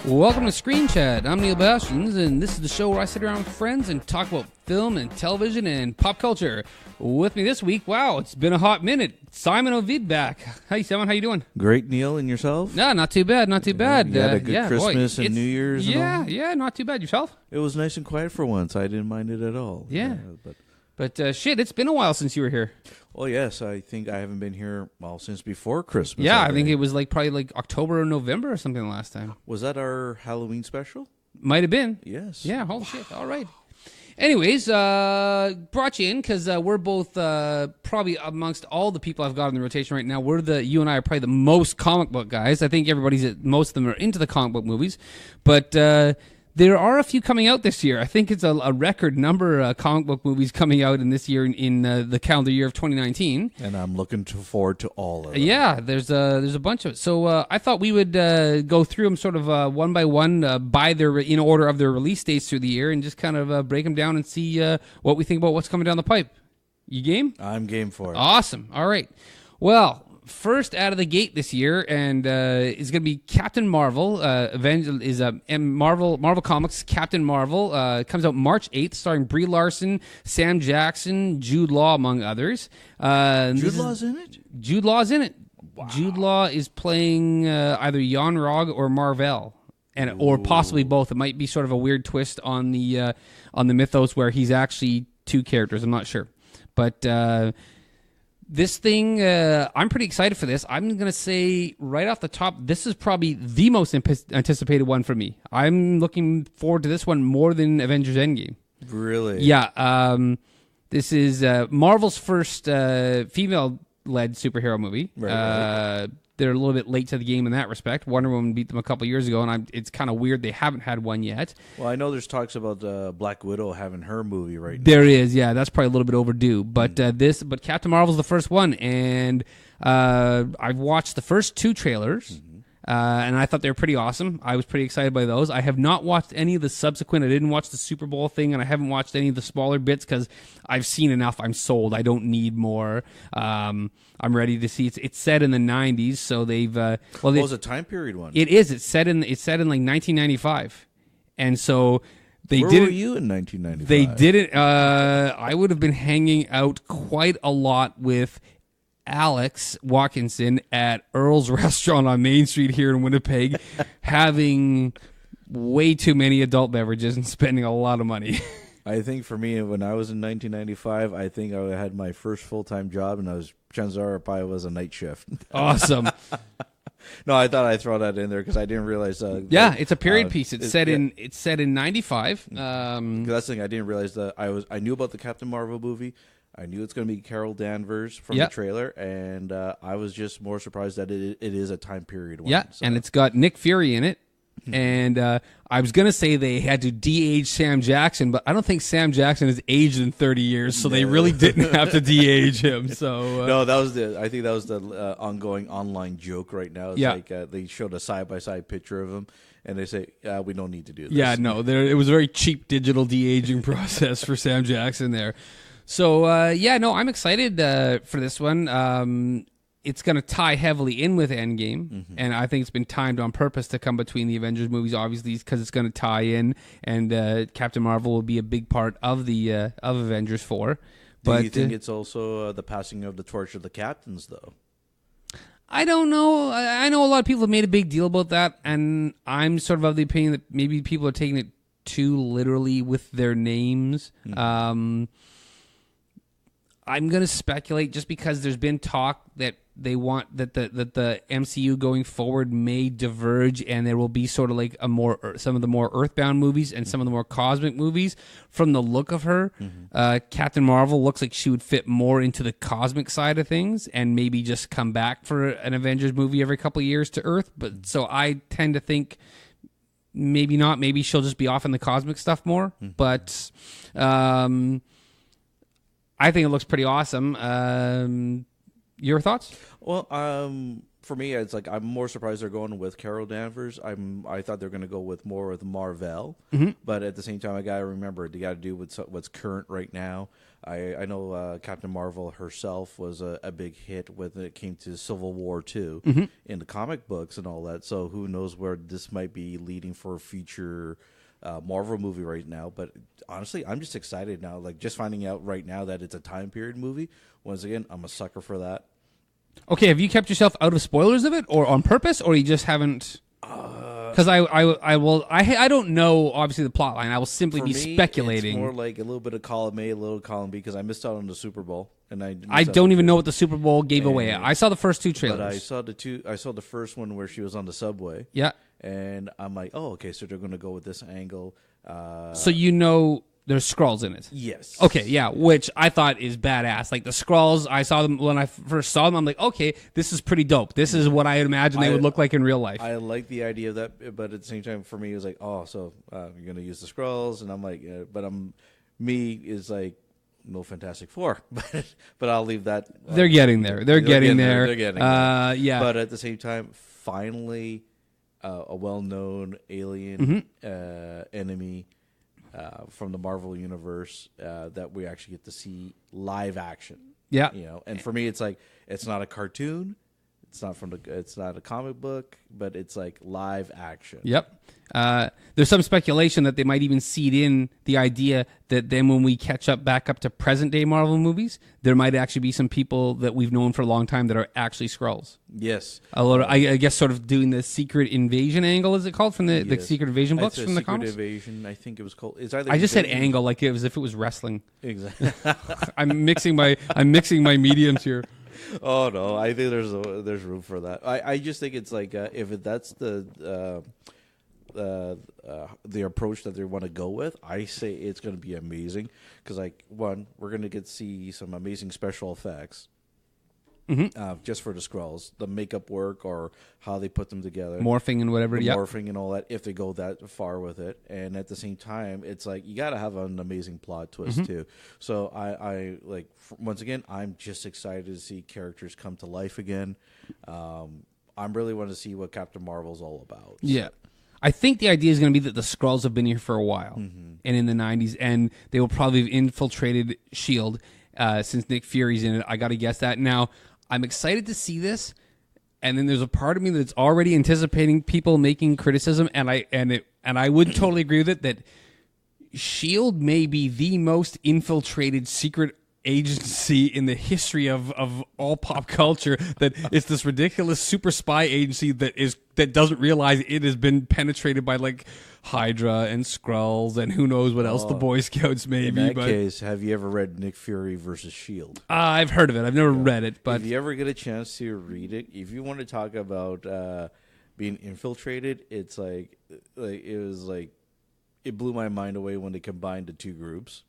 Welcome to Screen Chat. I'm Neale Bastions, and this is the show where I sit around with friends and talk about film and television and pop culture. With me this week, wow, it's been a hot minute. Simon Ovid back. Hey, Simon, how you doing? Great, Neale, and yourself? No, not too bad, not too bad. You had a good Christmas and New Year's and all? Yeah, not too bad. Yourself? It was nice and quiet for once. I didn't mind it at all. Yeah. But shit, it's been a while since you were here. Well, yes, I think I haven't been here, since before Christmas. Yeah, I think it was probably October or November or something last time. Was that our Halloween special? Might have been. Yes. Yeah, holy shit. All right. Anyways, brought you in because we're both probably amongst all the people I've got in the rotation right now. You and I are probably the most comic book guys. I think most of them are into the comic book movies, but there are a few coming out this year. I think it's a record number of comic book movies coming out in this year in the calendar year of 2019. And I'm looking forward to all of them. Yeah, there's a bunch of it. So I thought we would go through them sort of one by one, by their in order of their release dates through the year, and just kind of break them down and see what we think about what's coming down the pipe. You game? I'm game for it. Awesome. All right. Well, first out of the gate this year, and is going to be Captain Marvel. Marvel Comics Captain Marvel comes out March 8th, starring Brie Larson, Sam Jackson, Jude Law, among others. Jude Law's in it? Jude Law's in it. Wow. Jude Law is playing either Jan Rog or Marvel, or possibly both. It might be sort of a weird twist on the mythos where he's actually two characters. I'm not sure, but. This thing, I'm pretty excited for this. I'm going to say right off the top, this is probably the most anticipated one for me. I'm looking forward to this one more than Avengers Endgame. Really? Yeah. This is Marvel's first female-led superhero movie. Right. They're a little bit late to the game in that respect. Wonder Woman beat them a couple years ago, and it's kind of weird they haven't had one yet. Well, I know there's talks about Black Widow having her movie right now. There is, yeah. That's probably a little bit overdue. But but Captain Marvel's the first one, and I've watched the first two trailers, and I thought they were pretty awesome. I was pretty excited by those. I have not watched any of the subsequent. I didn't watch the Super Bowl thing, and I haven't watched any of the smaller bits because I've seen enough. I'm sold. I don't need more. I'm ready to see. It's set in the 90s, so they've it's a time period one. It is. It's set in like 1995, and so they Where didn't. were you in 1995? They didn't. I would have been hanging out quite a lot with Alex Watkinson at Earl's Restaurant on Main Street here in Winnipeg, having way too many adult beverages and spending a lot of money. I think for me, when I was in 1995, I think I had my first full-time job, and chances are it probably was a night shift. Awesome. No, I thought I'd throw that in there because I didn't realize. It's a period piece. It's set in 95. That's the thing. I didn't realize that I knew about the Captain Marvel movie. I knew it's going to be Carol Danvers from the trailer, and I was just more surprised that it is a time period one. Yeah, and it's got Nick Fury in it. And I was going to say they had to de-age Sam Jackson, but I don't think Sam Jackson has aged in 30 years, so they really didn't have to de-age him. So no, I think that was the ongoing online joke right now. It's like they showed a side-by-side picture of him, and they say, we don't need to do this. Yeah, no, it was a very cheap digital de-aging process for Sam Jackson there. So, I'm excited for this one. It's going to tie heavily in with Endgame, and I think it's been timed on purpose to come between the Avengers movies, obviously, because it's going to tie in, and Captain Marvel will be a big part of the of Avengers 4. Do you think it's also the passing of the torch of the captains, though? I don't know. I know a lot of people have made a big deal about that, and I'm sort of the opinion that maybe people are taking it too literally with their names. I'm going to speculate just because there's been talk that they want that the MCU going forward may diverge, and there will be sort of like some of the more Earthbound movies and some of the more cosmic movies. From the look of her, Captain Marvel looks like she would fit more into the cosmic side of things, and maybe just come back for an Avengers movie every couple of years to Earth. But so I tend to think maybe not. Maybe she'll just be off in the cosmic stuff more. But I think it looks pretty awesome. Your thoughts? Well, for me, it's like I'm more surprised they're going with Carol Danvers. I thought they're going to go with more with Marvel, but at the same time, I got to remember they got to do what's current right now. I know Captain Marvel herself was a big hit when it came to Civil War 2 in the comic books and all that. So who knows where this might be leading for a future Marvel movie right now. But honestly, I'm just excited now. Like just finding out right now that it's a time period movie. Once again, I'm a sucker for that. Okay, have you kept yourself out of spoilers of it, or on purpose, or you just haven't? Because I don't know obviously the plot line. I will simply be speculating. It's more like a little bit of column A, a little column B, because I missed out on the Super Bowl, and I don't even know what the Super Bowl gave away. I saw the first two trailers. But I saw the first one where she was on the subway. Yeah, and I'm like, oh, okay, so they're going to go with this angle. So there's Skrulls in it. Yes. Okay, yeah, which I thought is badass. Like the Skrulls, I saw them when I first saw them. I'm like, okay, this is pretty dope. This is what I imagine they would look like in real life. I like the idea of that, but at the same time, for me, it was like, oh, so you're going to use the Skrulls, and I'm like, me is like, no Fantastic Four, but I'll leave that. They're getting there. They're getting there. They're getting there. Yeah. But at the same time, finally, a well-known alien enemy. From the Marvel universe that we actually get to see live action. Yeah, and for me, it's like it's not a cartoon, it's not a comic book, but it's like live action. Yep. There's some speculation that they might even seed in the idea that then when we catch back up to present day Marvel movies, there might actually be some people that we've known for a long time that are actually Skrulls. Yes. I guess sort of doing the Secret Invasion angle, is it called, from the Secret Invasion books from the comics? Secret Invasion, I think it was called. It's either I just said angle like it was if it was wrestling. Exactly. I'm mixing my mediums here. Oh no, I think there's room for that. I just think it's like if that's the approach that they want to go with, I say it's going to be amazing because we're going to get to see some amazing special effects. Just for the Skrulls, the makeup work or how they put them together, morphing and whatever, morphing and all that. If they go that far with it, and at the same time, it's like you got to have an amazing plot twist too. So I like once again, I'm just excited to see characters come to life again. I'm really want to see what Captain Marvel's all about. Yeah. I think the idea is going to be that the Skrulls have been here for a while, and in the 90s, and they will probably have infiltrated S.H.I.E.L.D. Since Nick Fury's in it. I got to guess that. Now, I'm excited to see this, and then there's a part of me that's already anticipating people making criticism, and I would totally agree with it, that S.H.I.E.L.D. may be the most infiltrated secret agency in the history of all pop culture, that it's this ridiculous super spy agency that doesn't realize it has been penetrated by like Hydra and Skrulls and who knows what else, the Boy Scouts maybe. In that case, have you ever read Nick Fury versus S.H.I.E.L.D.? I've heard of it. I've never read it, but if you ever get a chance to read it, if you want to talk about being infiltrated, it's like it was like it blew my mind away when they combined the two groups.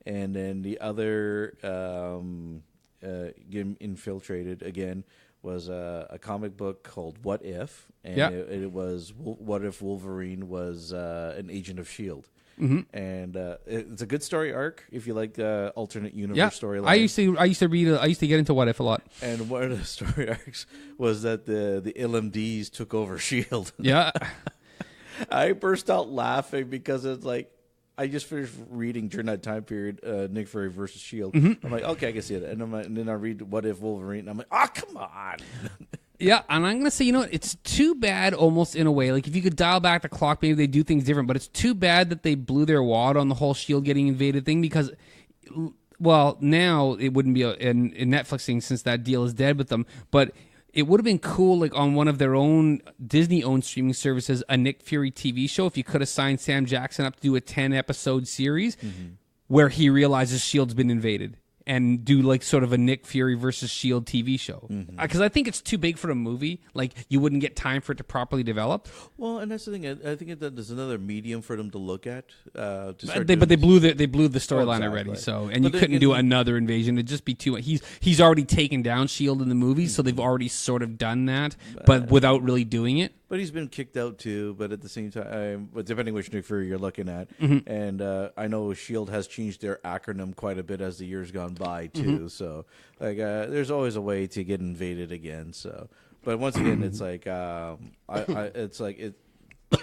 And then the other getting infiltrated again was a comic book called What If, and it was What If Wolverine was an agent of S.H.I.E.L.D. And it's a good story arc if you like the alternate universe storyline. I used to get into What If a lot. And one of the story arcs was that the LMDs took over S.H.I.E.L.D. Yeah. I burst out laughing because it's like, I just finished reading during that time period Nick Fury versus S.H.I.E.L.D. I'm like, okay, I can see it. And then I read What If Wolverine, and I'm like, oh, come on. Yeah, and I'm going to say, it's too bad almost in a way. Like, if you could dial back the clock, maybe they do things different. But it's too bad that they blew their wad on the whole S.H.I.E.L.D. getting invaded thing because, well, now it wouldn't be a Netflix thing since that deal is dead with them. But it would have been cool, like on one of their own Disney-owned streaming services, a Nick Fury TV show, if you could have signed Sam Jackson up to do a 10-episode series where he realizes S.H.I.E.L.D.'s been invaded. And do like sort of a Nick Fury versus S.H.I.E.L.D. TV show. Because I think it's too big for a movie. Like, you wouldn't get time for it to properly develop. Well, and that's the thing. I think that there's another medium for them to look at. But they blew the storyline already. So, and you couldn't do another invasion. It'd just be too. He's already taken down S.H.I.E.L.D. in the movies, so they've already sort of done that, but without really doing it. But he's been kicked out too. But at the same time, but depending which Nick Fury you're looking at, and I know S.H.I.E.L.D. has changed their acronym quite a bit as the years gone by too. So like, there's always a way to get invaded again. So, But once again, it's like it's like it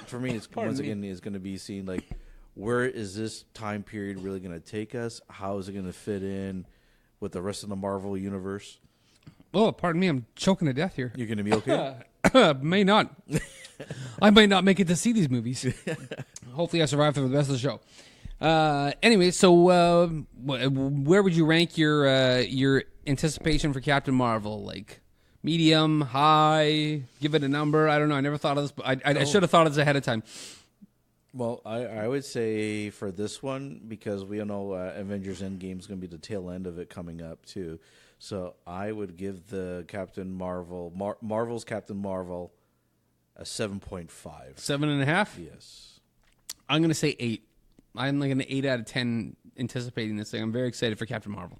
for me. It's once again is going to be seen like where is this time period really going to take us? How is it going to fit in with the rest of the Marvel universe? Oh, pardon me, I'm choking to death here. You're going to be okay? May not. I might not make it to see these movies. Hopefully, I survive through the rest of the show. Anyway, so where would you rank your anticipation for Captain Marvel? Like medium, high? Give it a number. I don't know. I never thought of this, but I should have thought of this ahead of time. Well, I would say for this one, because we all know Avengers Endgame is going to be the tail end of it coming up too. So I would give the Captain Marvel, Marvel's Captain Marvel, a 7.5. 7.5? Yes. I'm going to say 8. I'm like an 8 out of 10 anticipating this thing. I'm very excited for Captain Marvel.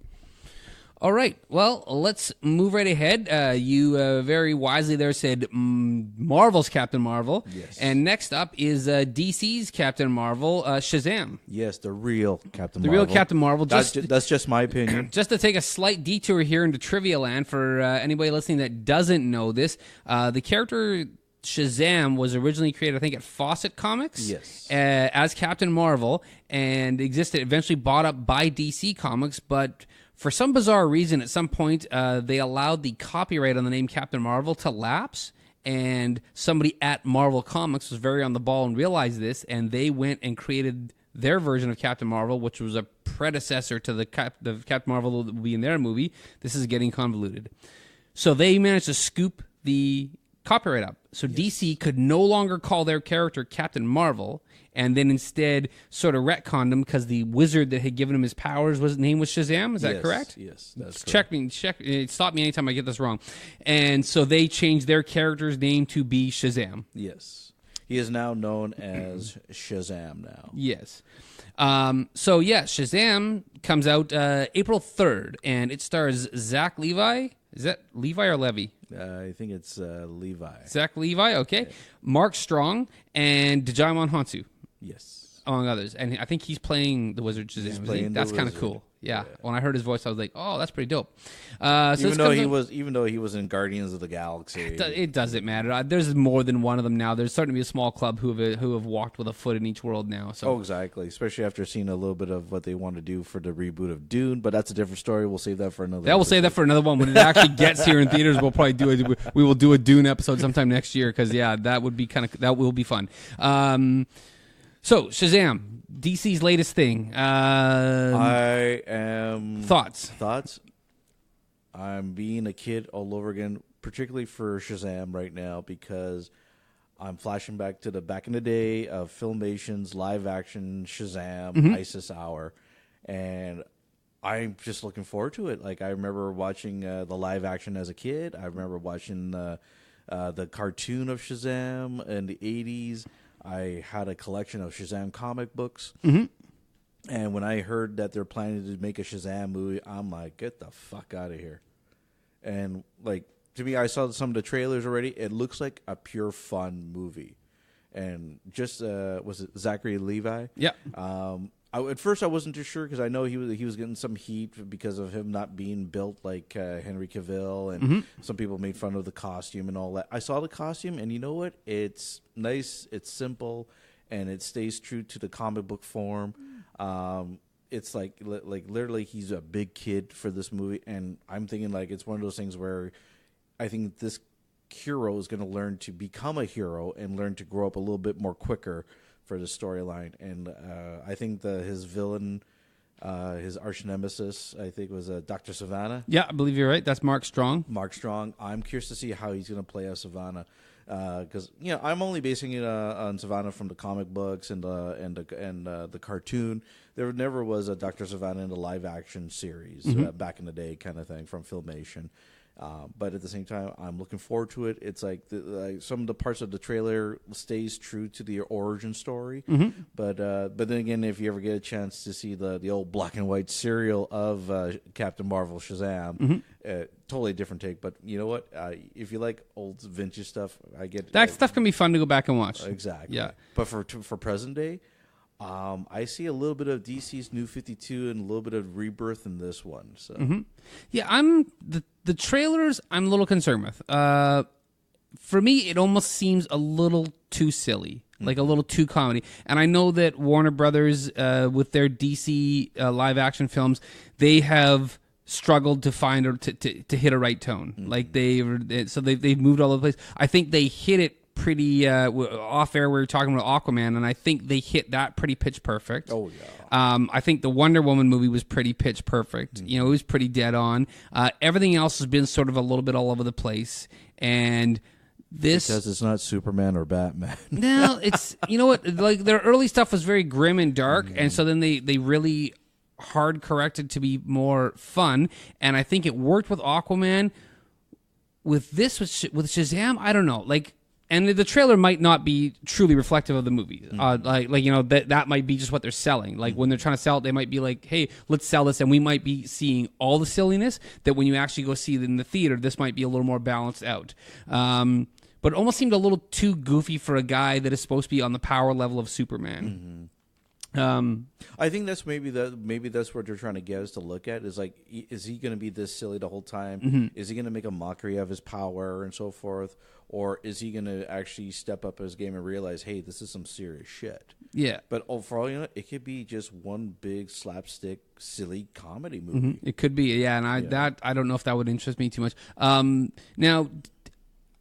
All right. Well, let's move right ahead. You very wisely there said Marvel's Captain Marvel. Yes. And next up is DC's Captain Marvel, Shazam. Yes, the real Captain The Marvel. real Captain Marvel. That's just my opinion. Just to take a slight detour here into Trivia Land for anybody listening that doesn't know this, the character Shazam was originally created, I think, at Fawcett Comics. Yes. As Captain Marvel and existed, eventually bought up by DC Comics, but for some bizarre reason, at some point, they allowed the copyright on the name Captain Marvel to lapse, and somebody at Marvel Comics was very on the ball and realized this, and they went and created their version of Captain Marvel, which was a predecessor to the Captain Marvel that will be in their movie. This is getting convoluted. So they managed to scoop the copyright up. So DC could no longer call their character Captain Marvel, and then instead sort of retconned him because the wizard that had given him his powers name was Shazam. Is that correct? Yes, that's correct. Check. Stop me anytime I get this wrong. And so they changed their character's name to be Shazam. Yes. He is now known as Shazam now. Yes. Shazam comes out April 3rd, and it stars Zach Levi. Is that Levi or Levy? I think it's Levi. Zach Levi, okay. Yeah. Mark Strong and Djimon Hounsou. Yes. Among others. And I think he's playing the Wizard Shazam. That's kind of cool. Yeah. When I heard his voice, I was like, oh, that's pretty dope. Even though he was in Guardians of the Galaxy. It doesn't matter. There's more than one of them now. There's starting to be a small club who have walked with a foot in each world now. So. Oh, exactly. Especially after seeing a little bit of what they want to do for the reboot of Dune. But that's a different story. We'll save that for another We'll save that for another one. When it actually gets here in theaters, we'll probably we will do a Dune episode sometime next year because, that would be that will be fun. So, Shazam, DC's latest thing. I am... Thoughts? I'm being a kid all over again, particularly for Shazam right now, because I'm flashing back to the back in the day of Filmation's live-action Shazam, ISIS Hour, and I'm just looking forward to it. Like, I remember watching the live-action as a kid. I remember watching the cartoon of Shazam in the 80s. I had a collection of Shazam comic books. Mm-hmm. And when I heard that they're planning to make a Shazam movie, I'm like, get the fuck out of here. And, like, to me, I saw some of the trailers already. It looks like a pure fun movie. And just, was it Zachary Levi? Yeah. At first, I wasn't too sure because I know he was getting some heat because of him not being built like Henry Cavill, and some people made fun of the costume and all that. I saw the costume, and you know what? It's nice, it's simple, and it stays true to the comic book form. It's like literally he's a big kid for this movie, and I'm thinking like it's one of those things where I think this hero is going to learn to become a hero and learn to grow up a little bit more quicker for the storyline. And I think his villain, his arch nemesis, I think was Dr. Savannah. Yeah, I believe you're right. That's Mark Strong. I'm curious to see how he's going to play as Savannah, because I'm only basing it on Savannah from the comic books and the cartoon. There never was a Dr. Savannah in the live action series back in the day, kind of thing from Filmation. But at the same time, I'm looking forward to it. It's like some of the parts of the trailer stays true to the origin story. Mm-hmm. But then again, if you ever get a chance to see the old black and white serial of Captain Marvel Shazam, totally different take. But you know what? If you like old vintage stuff, I get that stuff can be fun to go back and watch. Exactly. Yeah. But for present day, I see a little bit of DC's New 52 and a little bit of rebirth in this one. So yeah, I'm the trailers. I'm a little concerned with. for me, it almost seems a little too silly, like a little too comedy. And I know that Warner Brothers, with their DC live action films, they have struggled to find or to hit a right tone. Like they've moved all over the place. I think they hit it pretty off air. We were talking about Aquaman, and I think they hit that pretty pitch perfect. Oh yeah. I think the Wonder Woman movie was pretty pitch perfect. You know, it was pretty dead on. Everything else has been sort of a little bit all over the place, and this because it's not Superman or Batman. No, it's, you know what, like their early stuff was very grim and dark, and so then they really hard corrected to be more fun, and I think it worked with Aquaman. With this, with Shazam, I don't know, like. And the trailer might not be truly reflective of the movie. Like you know, that might be just what they're selling. Like when they're trying to sell it, they might be like, "Hey, let's sell this," and we might be seeing all the silliness that when you actually go see it in the theater, this might be a little more balanced out. But it almost seemed a little too goofy for a guy that is supposed to be on the power level of Superman. I think that's maybe that's what they're trying to get us to look at is like, is he going to be this silly the whole time? Is he going to make a mockery of his power and so forth, or is he going to actually step up his game and realize, hey, this is some serious shit? Yeah. But for all you know, it could be just one big slapstick, silly comedy movie. It could be, yeah. And I don't know if that would interest me too much. Now.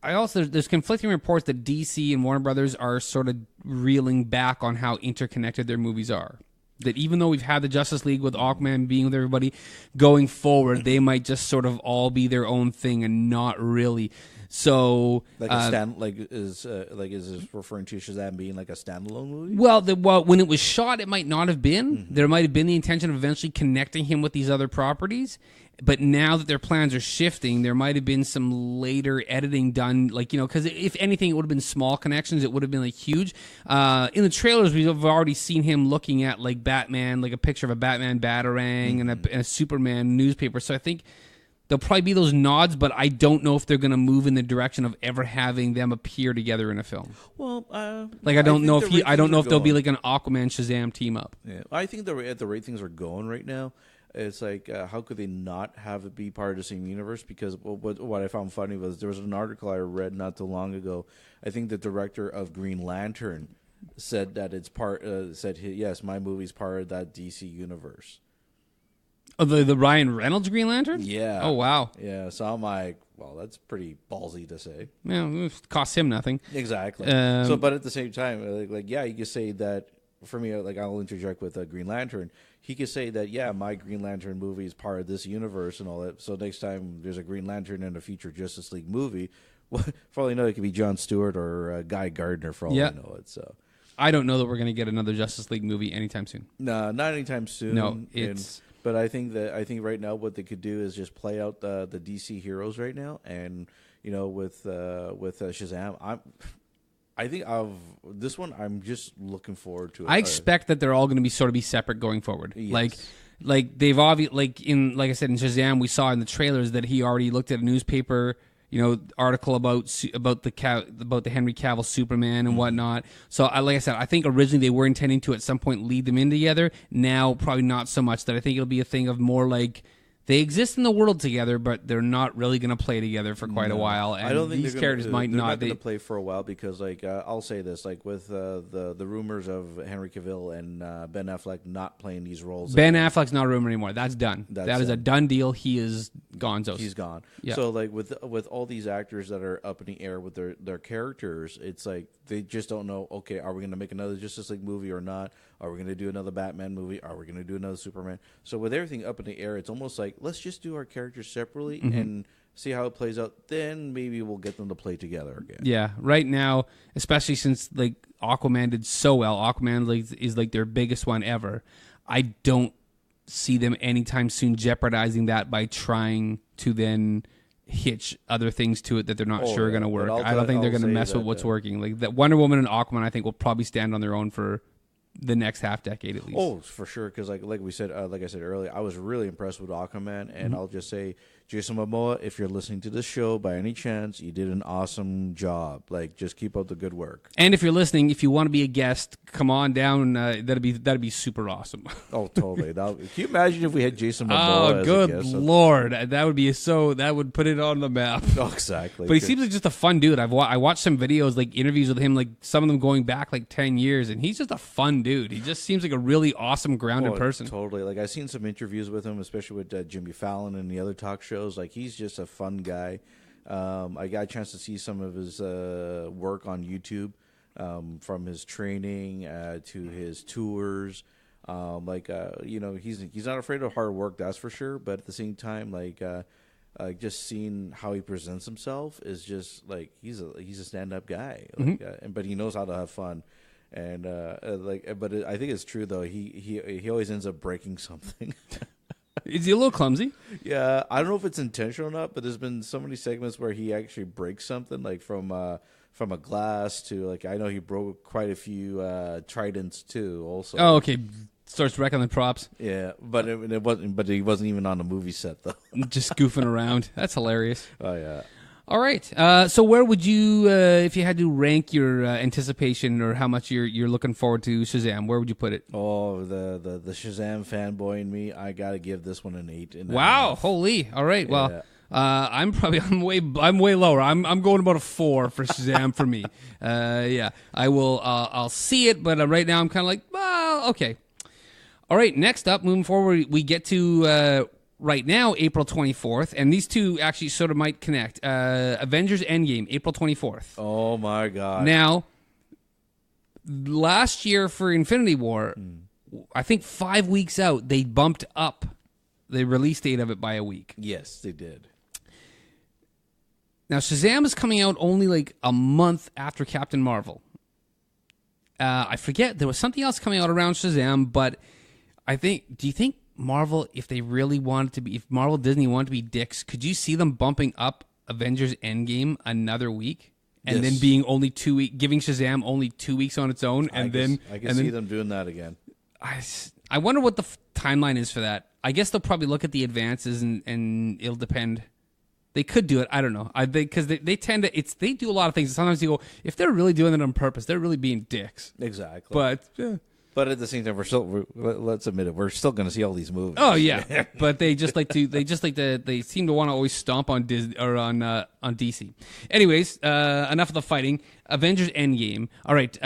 There's conflicting reports that DC and Warner Brothers are sort of reeling back on how interconnected their movies are. That even though we've had the Justice League with Aquaman being with everybody, going forward, they might just sort of all be their own thing and not really. So, is this referring to Shazam being like a standalone movie? Well, when it was shot, it might not have been. There might have been the intention of eventually connecting him with these other properties. But now that their plans are shifting, there might have been some later editing done, like, you know, because if anything, it would have been small connections. It would have been like huge. In the trailers, we've already seen him looking at like Batman, like a picture of a Batman Batarang and a Superman newspaper. So I think there'll probably be those nods, but I don't know if they're going to move in the direction of ever having them appear together in a film. Well, like I don't know if there'll be like an Aquaman Shazam team up. Yeah, I think at the rate things are going right now. It's like, how could they not have it be part of the same universe? Because what I found funny was there was an article I read not too long ago. I think the director of Green Lantern said that it's yes, my movie's part of that DC universe. Oh, the Ryan Reynolds Green Lantern? Yeah. Oh, wow. Yeah, so I'm like, well, that's pretty ballsy to say. Yeah, it costs him nothing. Exactly. But at the same time, like yeah, you could say that. For me, like I'll interject with Green Lantern. He could say that, yeah, my Green Lantern movie is part of this universe and all that. So next time there's a Green Lantern in a future Justice League movie, well, for all you know, it could be Jon Stewart or Guy Gardner. For all I know it. So I don't know that we're going to get another Justice League movie anytime soon. No, not anytime soon. No, but I think right now what they could do is just play out the DC heroes right now, and you know with Shazam, I think of this one, I'm just looking forward to it. I expect that they're all going to be separate going forward. Yes. Like they've obviously, like I said in Shazam, we saw in the trailers that he already looked at a newspaper, you know, article about the Henry Cavill Superman and whatnot. So like I said, I think originally they were intending to at some point lead them in together. Now probably not so much. That I think it'll be a thing of more like, they exist in the world together, but they're not really going to play together for quite a while. And I don't think these characters might they're not. Going to play for a while because, like, I'll say this, like with the rumors of Henry Cavill and Ben Affleck not playing these roles. Ben Affleck's not a rumor anymore. That's done. That is a done deal. He is gonzo. He's gone. Yeah. So, like with all these actors that are up in the air with their characters, it's like they just don't know. Okay, are we going to make another Justice League movie or not? Are we going to do another Batman movie? Are we going to do another Superman? So with everything up in the air, it's almost like let's just do our characters separately and see how it plays out. Then maybe we'll get them to play together again. Yeah, right now, especially since like Aquaman did so well, Aquaman is like their biggest one ever. I don't see them anytime soon jeopardizing that by trying to then hitch other things to it that they're not sure are going to work. I don't think they're going to mess with what's working. Like that Wonder Woman and Aquaman, I think will probably stand on their own for the next half decade at least. Oh, for sure. Because like I said earlier, I was really impressed with Aquaman, and I'll just say, Jason Momoa, if you're listening to this show by any chance, you did an awesome job. Like, just keep up the good work. And if you're listening, if you want to be a guest, come on down. That'd be super awesome. Oh, totally. Can you imagine if we had Jason Momoa as good a guest? Lord, that would put it on the map. Oh, exactly. But he seems like just a fun dude. I watched some videos, like interviews with him, like some of them going back like 10 years, and he's just a fun dude. He just seems like a really awesome, grounded person. Totally. Like, I've seen some interviews with him, especially with Jimmy Fallon and the other talk shows. Like, he's just a fun guy. I got a chance to see some of his work on YouTube, from his training to his tours. He's not afraid of hard work, that's for sure. But at the same time, just seeing how he presents himself is just like he's a stand-up guy. But he knows how to have fun. And I think it's true though. He always ends up breaking something. Is he a little clumsy? Yeah, I don't know if it's intentional or not, but there's been so many segments where he actually breaks something, like from a glass to, like, I know he broke quite a few tridents too. Also. Oh, okay. Starts wrecking the props. Yeah, but it wasn't. But he wasn't even on the movie set though. Just goofing around. That's hilarious. Oh yeah. All right. So where would you, if you had to rank your anticipation or how much you're looking forward to Shazam, where would you put it? Oh, the Shazam fanboy in me, I gotta give this one an 8. Wow! Holy! All right. Well, I'm way lower. I'm going about a 4 for Shazam for me. Yeah, I will. I'll see it, but right now I'm kind of like, well, okay. All right. Next up, moving forward, we get to. Right now, April 24th, and these two actually sort of might connect. Avengers Endgame, April 24th. Oh, my God. Now, last year for Infinity War, I think 5 weeks out, they bumped up the release date of it by a week. Yes, they did. Now, Shazam is coming out only like a month after Captain Marvel. I forget, there was something else coming out around Shazam, but do you think Marvel, if Marvel Disney wanted to be dicks, could you see them bumping up Avengers Endgame another week and then being only 2 weeks, giving Shazam only 2 weeks on its own, and I can see them doing that again. I wonder what the timeline is for that. I guess they'll probably look at the advances and it'll depend. They could do it. I don't know. Because they tend to. They do a lot of things. Sometimes you go, if they're really doing it on purpose, they're really being dicks. Exactly. But. But at the same time, let's admit it, we're still going to see all these movies. Oh yeah, but they seem to want to always stomp on Disney or on DC. Anyways, enough of the fighting. Avengers Endgame. All right,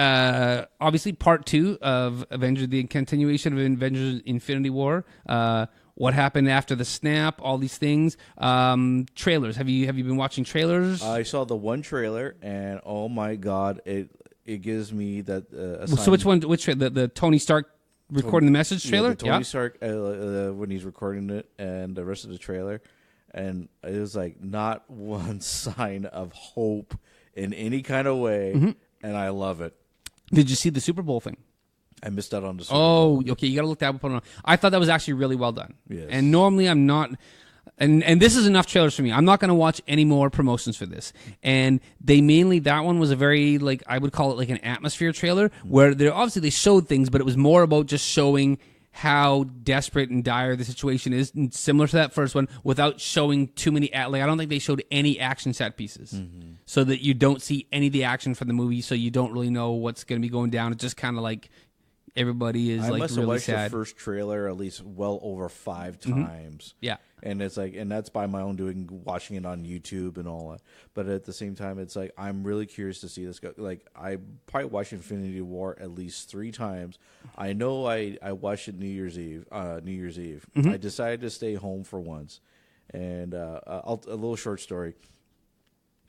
obviously part 2 of Avengers, the continuation of Avengers Infinity War. What happened after the snap? All these things. Trailers. Have you been watching trailers? I saw the one trailer, and oh my God, it gives me that. So which one? Which the Tony Stark recording the message trailer? Yeah, the Tony Stark when he's recording it, and the rest of the trailer, and it was like not one sign of hope in any kind of way, and I love it. Did you see the Super Bowl thing? I missed out on the Super Bowl. Oh, okay. You got to look that up. On. I thought that was actually really well done. Yes. And normally I'm not. And this is enough trailers for me. I'm not going to watch any more promotions for this. And that one was a very, like, I would call it like an atmosphere trailer, where they showed things, but it was more about just showing how desperate and dire the situation is, and similar to that first one, without showing too many. I don't think they showed any action set pieces, so that you don't see any of the action from the movie, so you don't really know what's going to be going down. It's just kind of like everybody is like really sad. I must have watched the first trailer at least well over 5 times. Yeah. And it's like, and that's by my own doing, watching it on YouTube and all that. But at the same time, it's like, I'm really curious to see this go. Like, I probably watched Infinity War at least 3 times. I know I watched it New Year's Eve. I decided to stay home for once. And a little short story.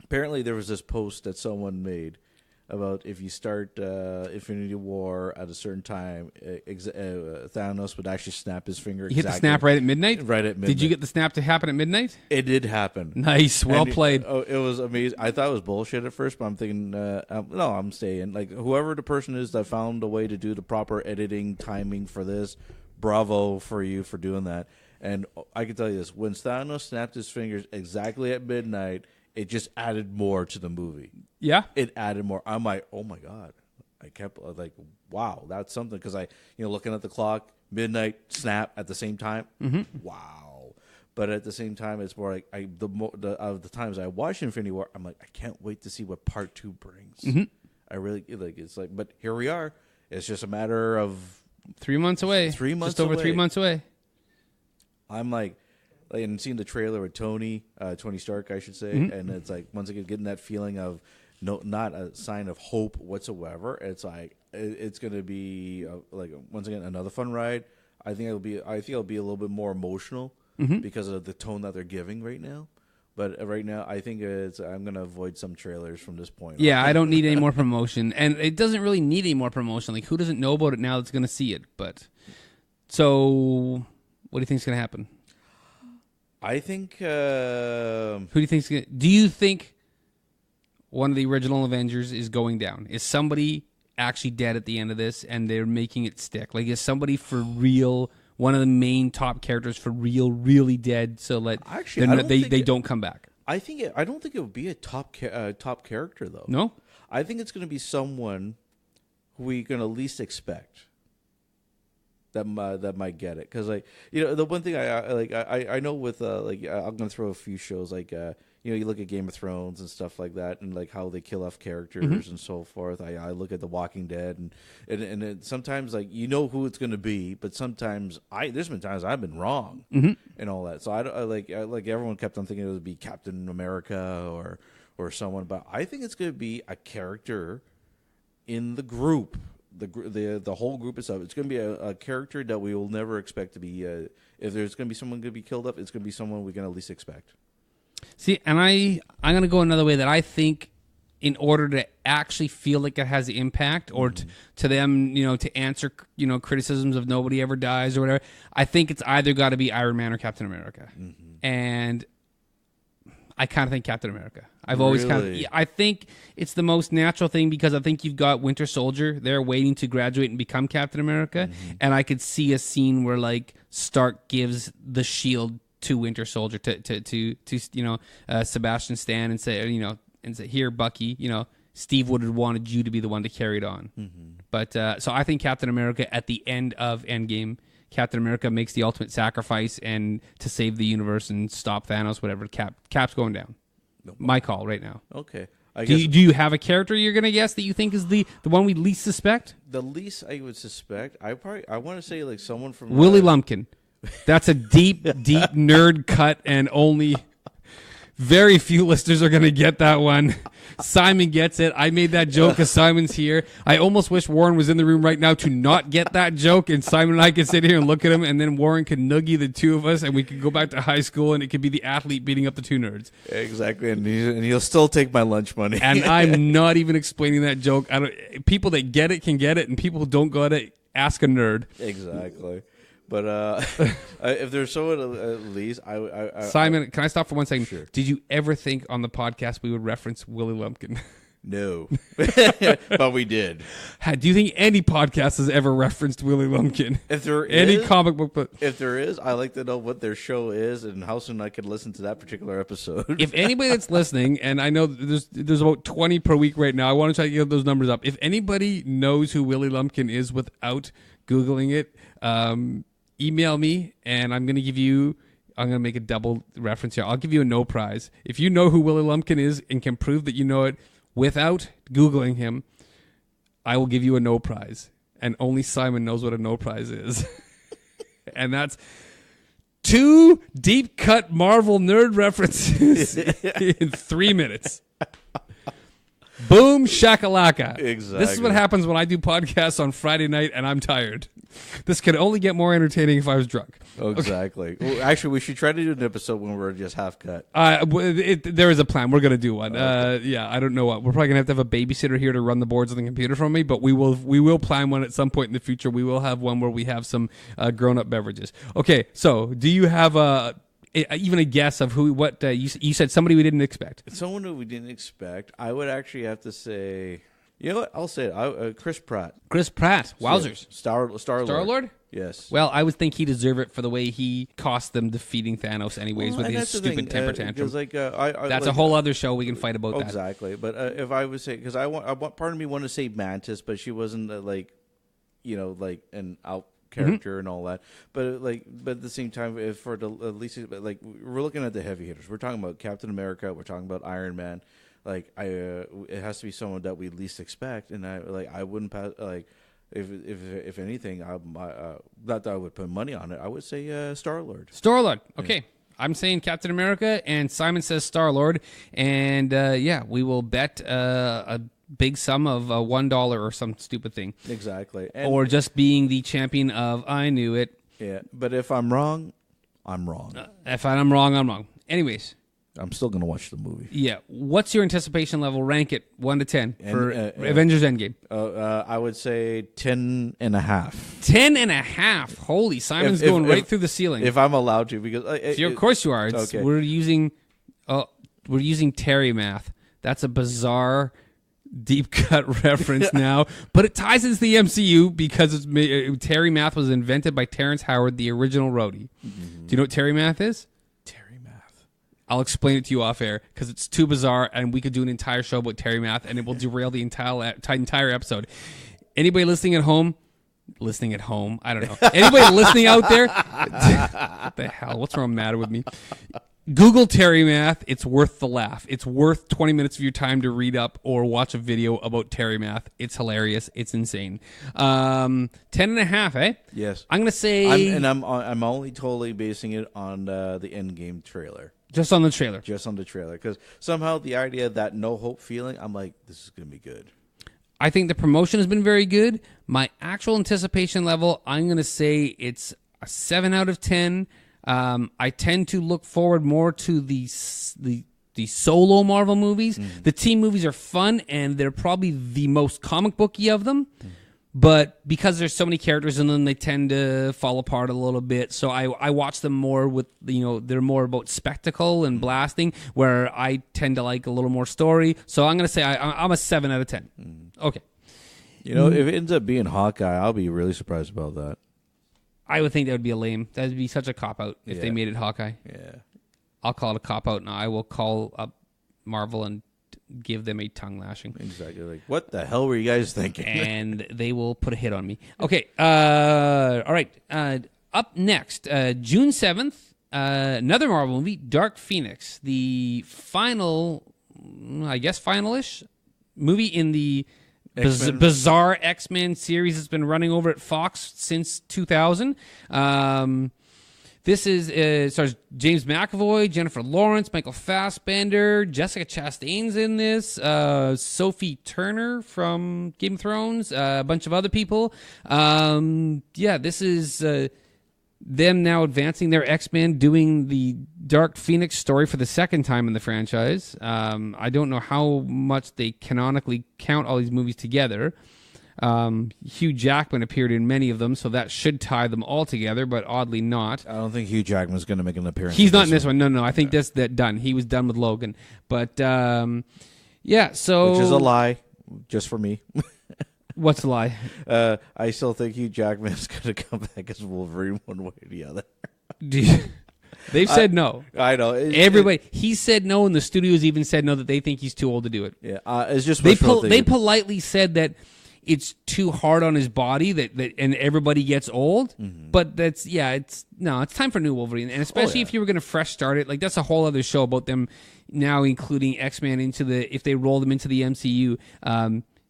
Apparently, there was this post that someone made about if you start Infinity War at a certain time, Thanos would actually snap his finger. You hit the snap right at midnight? Right at midnight. Did you get the snap to happen at midnight? It did happen. Nice. Well played. It was amazing. I thought it was bullshit at first, but I'm thinking, no, I'm staying. Like, whoever the person is that found a way to do the proper editing timing for this, bravo for you for doing that. And I can tell you this, when Thanos snapped his fingers exactly at midnight, it just added more to the movie. Yeah? It added more. I'm like, oh my God. I kept like, wow, that's something. Because looking at the clock, midnight, snap at the same time. Mm-hmm. Wow. But at the same time, it's more like the times I watch Infinity War, I'm like, I can't wait to see what part 2 brings. Mm-hmm. I really it's like, but here we are. It's just a matter of 3 months away. 3 months, just over away. 3 months away. I'm like, and seeing the trailer with Tony Stark, I should say, and it's like once again getting that feeling of not a sign of hope whatsoever. It's like it's going to be like once again another fun ride. I think it'll be a little bit more emotional because of the tone that they're giving right now. But right now, I think I'm going to avoid some trailers from this point. Yeah, I don't need any more promotion, and it doesn't really need any more promotion. Like, who doesn't know about it now that's going to see it? But so, what do you think is going to happen? I think. Who do you think? Do you think one of the original Avengers is going down? Is somebody actually dead at the end of this, and they're making it stick? Like, is somebody for real? One of the main top characters for real, really dead, so that they don't come back. I don't think it would be a top character though. No, I think it's going to be someone who we're going to least expect that might get it. Because the one thing I know with I'm going to throw a few shows like you look at Game of Thrones and stuff like that, and like how they kill off characters and so forth. I look at The Walking Dead, and sometimes who it's going to be, but sometimes there's been times I've been wrong and all that. So I like everyone kept on thinking it would be Captain America or someone, but I think it's going to be a character in the group. The whole group itself. It's going to be a character that we will never expect to be. If there's going to be someone going to be killed up, it's going to be someone we're going to least expect. See, and I'm going to go another way that I think in order to actually feel like it has the impact or to them, to answer, criticisms of nobody ever dies or whatever, I think it's either got to be Iron Man or Captain America. Mm-hmm. And I kind of think Captain America. I think it's the most natural thing because I think you've got Winter Soldier there waiting to graduate and become Captain America. Mm-hmm. And I could see a scene where Stark gives the shield to Winter Soldier to Sebastian Stan and say here, Bucky, Steve would have wanted you to be the one to carry it on. Mm-hmm. But so I think Captain America at the end of Endgame, Captain America makes the ultimate sacrifice and to save the universe and stop Thanos, whatever. Cap's going down. Nope. My call right now. Okay. Do you have a character you're going to guess that you think is the one we least suspect? The least I would suspect, I want to say someone from Willie Lumpkin. That's a deep nerd cut, and only very few listeners are going to get that one. Simon gets it. I made that joke because Simon's here. I almost wish Warren was in the room right now to not get that joke, and Simon and I could sit here and look at him, and then Warren could noogie the two of us, and we could go back to high school, and it could be the athlete beating up the two nerds. Exactly, and he'll still take my lunch money. And I'm not even explaining that joke. People that get it can get it, and people who don't get it, ask a nerd. Exactly. But if there's someone at least, Simon, can I stop for 1 second? Sure. Did you ever think on the podcast we would reference Willie Lumpkin? No, but we did. Do you think any podcast has ever referenced Willie Lumpkin? If there is, any comic book, if there is, I like to know what their show is and how soon I could listen to that particular episode. If anybody that's listening, and I know there's about 20 per week right now, I want to try to get those numbers up. If anybody knows who Willie Lumpkin is without Googling it, email me, and I'm going to make a double reference here. I'll give you a no prize. If you know who Willie Lumpkin is and can prove that you know it without Googling him, I will give you a no prize. And only Simon knows what a no prize is. And that's 2 deep cut Marvel nerd references in 3 minutes. Boom, shakalaka. Exactly. This is what happens when I do podcasts on Friday night and I'm tired. This could only get more entertaining if I was drunk. Exactly. Okay. Well, actually, we should try to do an episode when we're just half cut. There is a plan. We're going to do one. Okay. Yeah, I don't know what. We're probably going to have a babysitter here to run the boards on the computer for me, but we will plan one at some point in the future. We will have one where we have some grown-up beverages. Okay, so do you have even a guess of what you said? Somebody we didn't expect. Someone who we didn't expect. I would actually have to say, you know what? I'll say it. Chris Pratt. Chris Pratt. Wowzers. Star-Lord. Yes. Well, I would think he deserved it for the way he cost them defeating Thanos, anyways, with his stupid temper tantrum. That's a whole other show we can fight about. Exactly. But if I would say, because I want, part of me wanted to say Mantis, but she wasn't an out character and all that. But at the same time, if for the at least we're looking at the heavy hitters. We're talking about Captain America. We're talking about Iron Man. It has to be someone that we least expect, and I wouldn't pass If anything, not that I would put money on it. I would say Star-Lord. Star-Lord. Okay. Yeah. I'm saying Captain America, and Simon says Star-Lord. And, we will bet a big sum of $1 or some stupid thing. Exactly. Or just being the champion of I knew it. Yeah, but if I'm wrong, I'm wrong. If I'm wrong, I'm wrong. Anyways. I'm still going to watch the movie. Yeah. What's your anticipation level? Rank it 1 to 10 for Avengers Endgame. I would say 10.5. 10.5. Holy, Simon's going right through the ceiling. If I'm allowed to, because of course you are. Okay. We're using Terry math. That's a bizarre deep cut reference now, but it ties into the MCU because Terry math was invented by Terrence Howard, the original roadie. Mm-hmm. Do you know what Terry math is? I'll explain it to you off air because it's too bizarre, and we could do an entire show about Terry math, and it will derail the entire episode. Anybody listening at home? I don't know. Anybody listening out there? What the hell? What's wrong matter with me? Google Terry math. It's worth the laugh. It's worth 20 minutes of your time to read up or watch a video about Terry math. It's hilarious. It's insane. 10.5, eh? Yes. I'm gonna say, I'm only totally basing it on the Endgame trailer. Just on the trailer. Just on the trailer. Because somehow the idea of that no hope feeling, I'm like, this is going to be good. I think the promotion has been very good. My actual anticipation level, I'm going to say it's a 7 out of 10. I tend to look forward more to the solo Marvel movies. Mm. The team movies are fun, and they're probably the most comic booky of them. Mm. But because there's so many characters in them, they tend to fall apart a little bit. So I watch them more with, they're more about spectacle and blasting, where I tend to like a little more story. So I'm going to say I'm a 7 out of 10. Mm. Okay. If it ends up being Hawkeye, I'll be really surprised about that. I would think that would be a lame. That would be such a cop-out if they made it Hawkeye. Yeah. I'll call it a cop-out now. I will call up Marvel and give them a tongue lashing. Exactly. Like, what the hell were you guys thinking? And they will put a hit on me. Okay. All right. Up next, June 7th, another Marvel movie, Dark Phoenix, the final-ish movie in the bizarre X-Men series that's been running over at Fox since 2000. This stars James McAvoy, Jennifer Lawrence, Michael Fassbender, Jessica Chastain's in this, Sophie Turner from Game of Thrones, a bunch of other people. This is them now advancing their X-Men, doing the Dark Phoenix story for the second time in the franchise. I don't know how much they canonically count all these movies together. Hugh Jackman appeared in many of them, so that should tie them all together, but oddly not. I don't think Hugh Jackman's going to make an appearance. He's not in this one. No. I think that's done. He was done with Logan. But, so... Which is a lie, just for me. What's the lie? I still think Hugh Jackman's going to come back as Wolverine one way or the other. They've said no. I know. Everybody. He said no, and the studios even said no, that they think he's too old to do it. Yeah, it's just they politely said that it's too hard on his body that and everybody gets old. Mm-hmm. But it's time for new Wolverine, and especially if you were going to fresh start it, like that's a whole other show about them now including X-Men if they roll them into the MCU.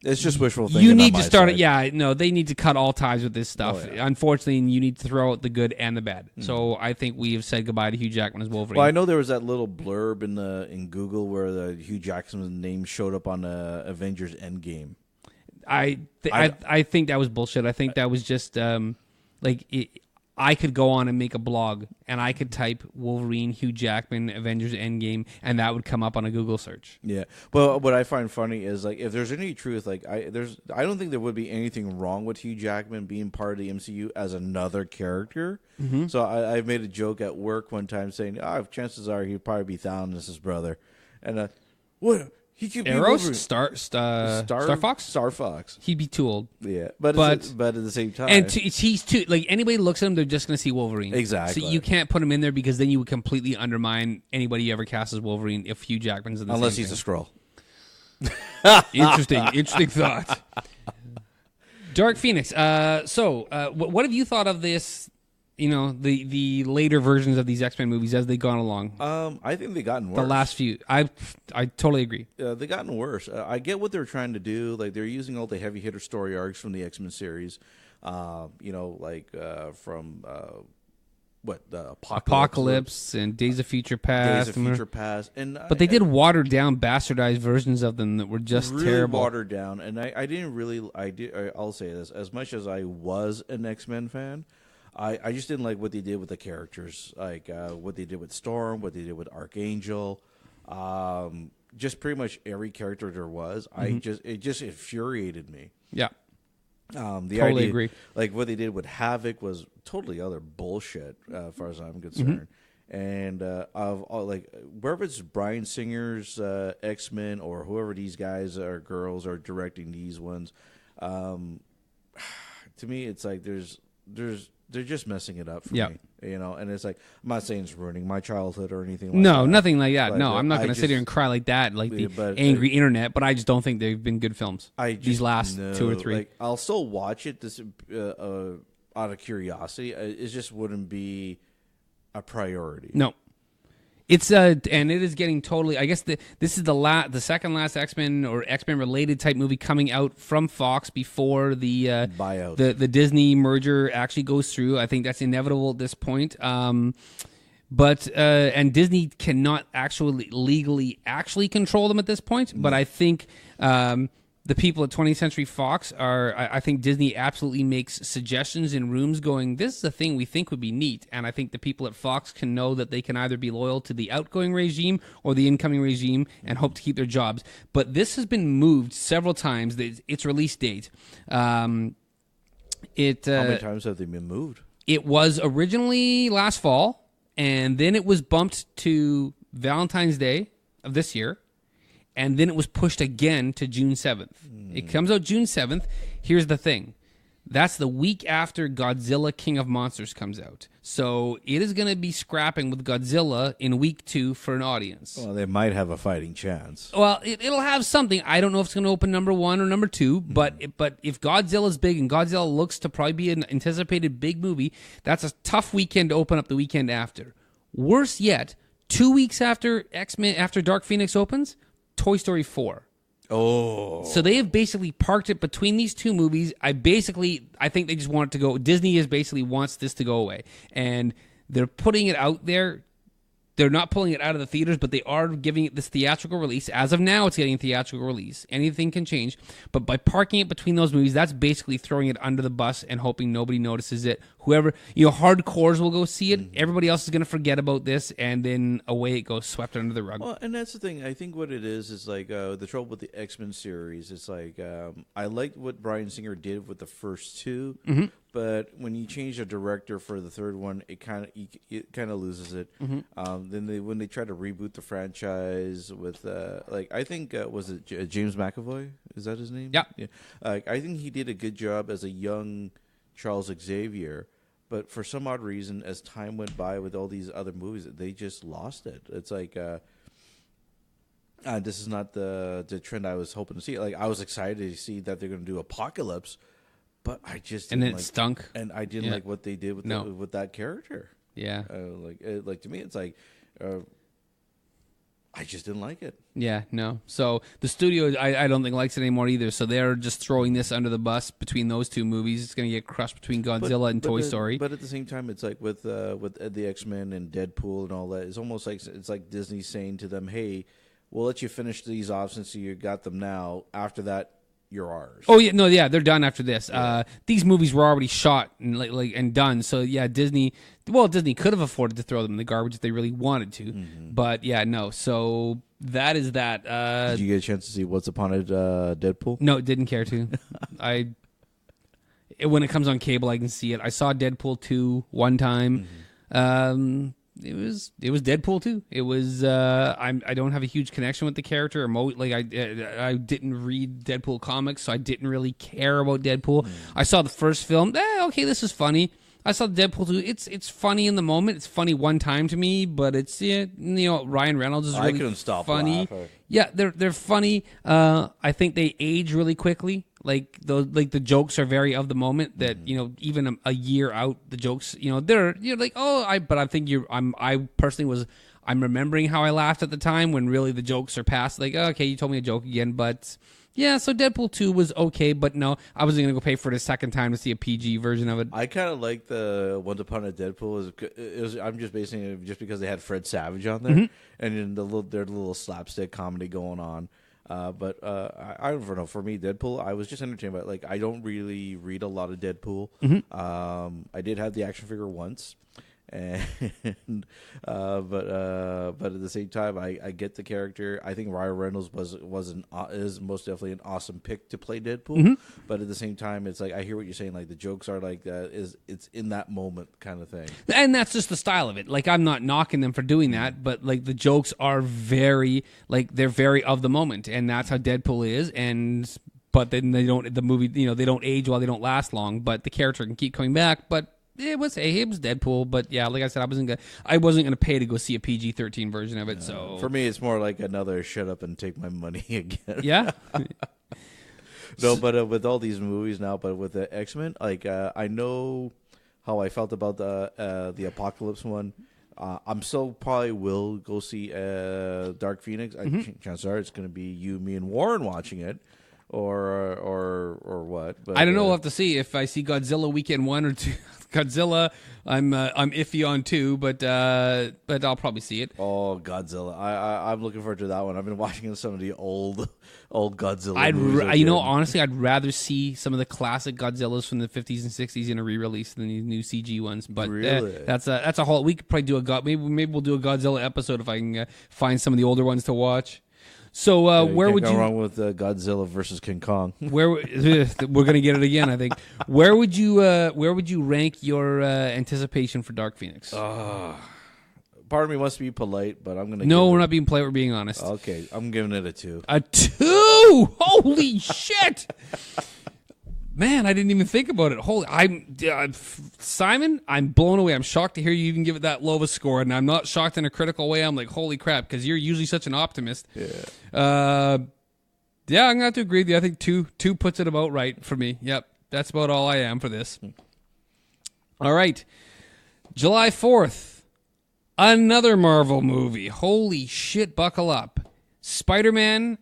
It's just wishful thinking. You need to start it. Yeah, no, they need to cut all ties with this stuff. Unfortunately, you need to throw out the good and the bad. Mm-hmm. So I think we have said goodbye to Hugh Jackman as Wolverine. Well, I know there was that little blurb in Google where the Hugh Jackman's name showed up on Avengers Endgame. I think that was bullshit. I think that was just I could go on and make a blog, and I could type Wolverine, Hugh Jackman, Avengers Endgame, and that would come up on a Google search. Yeah, but what I find funny is if there's any truth, I don't think there would be anything wrong with Hugh Jackman being part of the MCU as another character. Mm-hmm. So I made a joke at work one time saying, chances are he'd probably be Thanos' brother, and what? He could be Arrows, Wolverine. Star Fox. Star Fox. He'd be too old. Yeah, but at the same time, and he's too like anybody looks at him, they're just going to see Wolverine. Exactly. So you can't put him in there because then you would completely undermine anybody you ever cast as Wolverine if Hugh Jackman's in the unless same he's thing. a Skrull. Interesting thought. Dark Phoenix. What have you thought of this? You know, the later versions of these X-Men movies as they've gone along. I think they've gotten worse. The last few, I totally agree. They've gotten worse. I get what they're trying to do. Like they're using all the heavy hitter story arcs from the X-Men series. From Apocalypse and Days of Future Past. But they did watered down, bastardized versions of them that were just really terrible. Watered down, and I didn't really. I'll say this: as much as I was an X-Men fan, I just didn't like what they did with the characters, like what they did with Storm, what they did with Archangel, just pretty much every character there was. Mm-hmm. It just infuriated me. Yeah. Totally idea, agree. Like what they did with Havoc was totally other bullshit, as far as I'm concerned. And wherever it's Bryan Singer's X-Men or whoever these guys or girls are directing these ones, to me it's like they're just messing it up for me, and it's like, I'm not saying it's ruining my childhood or anything like that. No, nothing like that. But, no, I'm not going to sit here and cry like that, like the angry internet, but I just don't think they've been good films. These last 2 or 3. Like, I'll still watch it out of curiosity. It just wouldn't be a priority. No. It's and it is getting totally. I guess this is the second last X-Men or X-Men related type movie coming out from Fox before the buyout, the Disney merger actually goes through. I think that's inevitable at this point. But Disney cannot actually legally control them at this point. But I think the people at 20th Century Fox I think Disney absolutely makes suggestions in rooms going, this is a thing we think would be neat. And I think the people at Fox can know that they can either be loyal to the outgoing regime or the incoming regime and hope to keep their jobs. But this has been moved several times, its release date. How many times have they been moved? It was originally last fall, and then it was bumped to Valentine's Day of this year. And then it was pushed again to June 7th. It comes out June 7th. Here's the thing. That's the week after Godzilla King of Monsters comes out. So it is going to be scrapping with Godzilla in week 2 for an audience. Well, they might have a fighting chance. Well, it'll have something. I don't know if it's going to open number 1 or number 2, but if Godzilla's big and Godzilla looks to probably be an anticipated big movie, that's a tough weekend to open up the weekend after. Worse yet, 2 weeks after X-Men, after Dark Phoenix opens, Toy Story 4. Oh. So they have basically parked it between these two movies. I think they just want it to go. Disney basically wants this to go away. And they're putting it out there. They're not pulling it out of the theaters, but they are giving it this theatrical release. As of now, it's getting a theatrical release. Anything can change. But by parking it between those movies, that's basically throwing it under the bus and hoping nobody notices it. Whoever, hardcores will go see it. Everybody else is going to forget about this, and then away it goes, swept under the rug. Well, and that's the thing. I think what it is like the trouble with the X-Men series. It's like I liked what Bryan Singer did with the first 2, but when you change the director for the third one, it kind of loses it. Then when they try to reboot the franchise with I think was it James McAvoy? Is that his name? Yeah. I think he did a good job as a young Charles Xavier, but for some odd reason, as time went by with all these other movies, they just lost it. It's like this is not the trend I was hoping to see. Like I was excited to see that they're going to do Apocalypse, but I just and then it stunk. And I didn't like what they did with that character. Yeah, like to me, it's like I just didn't like it. Yeah, no. So the studio, I don't think likes it anymore either. So they're just throwing this under the bus between those two movies. It's going to get crushed between Godzilla and Toy Story. But at the same time, it's like with the X-Men and Deadpool and all that. It's almost like it's like Disney saying to them, "Hey, we'll let you finish these off since you got them now. After that, you're ours." Oh yeah, no, yeah, they're done after this. Yeah. These movies were already shot and done. So yeah, Disney could have afforded to throw them in the garbage if they really wanted to. But yeah, no. So that is that. Did you get a chance to see Once Upon a Deadpool? No, didn't care to. When it comes on cable, I can see it. I saw Deadpool 2 one time. It was Deadpool too. It was I don't have a huge connection with the character. I didn't read Deadpool comics, so I didn't really care about Deadpool. I saw the first film. Okay, this is funny. I saw Deadpool 2. It's funny in the moment. It's funny one time to me, but it's Ryan Reynolds is really I couldn't stop funny. laughing. Yeah, they're funny. I think they age really quickly. Like the jokes are very of the moment. That even a year out, the jokes they're like but I think I'm remembering how I laughed at the time when really the jokes are past. Like okay, you told me a joke again, but. Yeah, so Deadpool 2 was okay, but no, I wasn't going to go pay for it a second time to see a PG version of it. I kind of like the Once Upon a Deadpool. I'm just basing it just because they had Fred Savage on there, and then their little slapstick comedy going on. But I don't know. For me, Deadpool, I was just entertained by it. Like, I don't really read a lot of Deadpool. I did have the action figure once. And but at the same time, I get the character. I think Ryan Reynolds is most definitely an awesome pick to play Deadpool. But at the same time, it's like I hear what you're saying. Like the jokes are like that. It's in that moment kind of thing. And that's just the style of it. Like I'm not knocking them for doing that, but like the jokes are very they're very of the moment, and that's how Deadpool is. But then they don't they don't age well, they don't last long. But the character can keep coming back. But it was Deadpool, but yeah, like I said, I wasn't gonna pay to go see a PG-13 version of it. So for me, it's more like another shut up and take my money again. Yeah. No, but with all these movies now, but with the X-Men, like I know how I felt about the Apocalypse one. I'm still probably will go see Dark Phoenix. Chances are it's gonna be you, me, and Warren watching it. Or what? But, I don't know. We'll have to see. If I see Godzilla weekend 1 or 2, Godzilla, I'm iffy on 2, but I'll probably see it. Oh, Godzilla! I'm looking forward to that one. I've been watching some of the old Godzilla movies. Honestly, I'd rather see some of the classic Godzillas from the 50s and 60s in a re-release than these new CG ones. But really? That's a whole. We could probably do maybe we'll do a Godzilla episode if I can find some of the older ones to watch. So where would you go wrong with Godzilla versus King Kong? Where we're gonna get it again, I think. Where would you rank your anticipation for Dark Phoenix? Part of me wants to be polite, but I'm gonna. No, we're not being polite. We're being honest. Okay, I'm giving it a 2. A 2? Holy shit! Man, I didn't even think about it. Simon, I'm blown away. I'm shocked to hear you even give it that low of a score, and I'm not shocked in a critical way. I'm like, holy crap, because you're usually such an optimist. Yeah. I'm gonna have to agree with you. I think two puts it about right for me. Yep, that's about all I am for this. All right, July 4th, another Marvel movie. Holy shit, buckle up. Spider-Man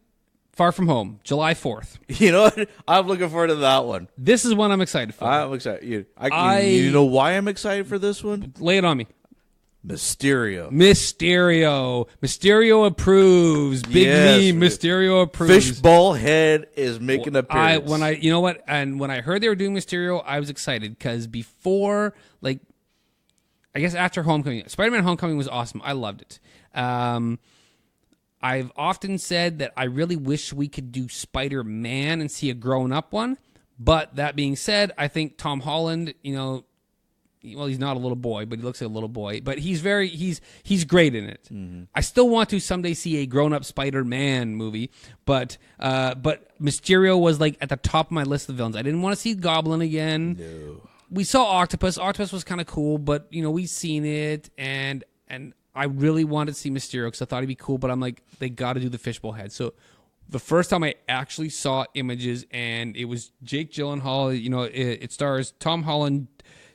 Far From Home, July 4th. You know what? I'm looking forward to that one. This is one I'm excited for. I'm excited. You know why I'm excited for this one? Lay it on me. Mysterio approves. Big meme. Mysterio approves. Fishball Head is making an appearance. When I heard they were doing Mysterio, I was excited because before, I guess after Homecoming, Spider-Man Homecoming was awesome. I loved it. I've often said that I really wish we could do Spider-Man and see a grown-up one. But that being said, I think Tom Holland, he's not a little boy, but he looks like a little boy. But he's great in it. Mm-hmm. I still want to someday see a grown-up Spider-Man movie. But Mysterio was at the top of my list of villains. I didn't want to see Goblin again. No. We saw Octopus. Octopus was kind of cool, but we've seen it, and I really wanted to see Mysterio because I thought he'd be cool, but I'm like, they got to do the fishbowl head. So the first time I actually saw images, and it was Jake Gyllenhaal. It stars Tom Holland,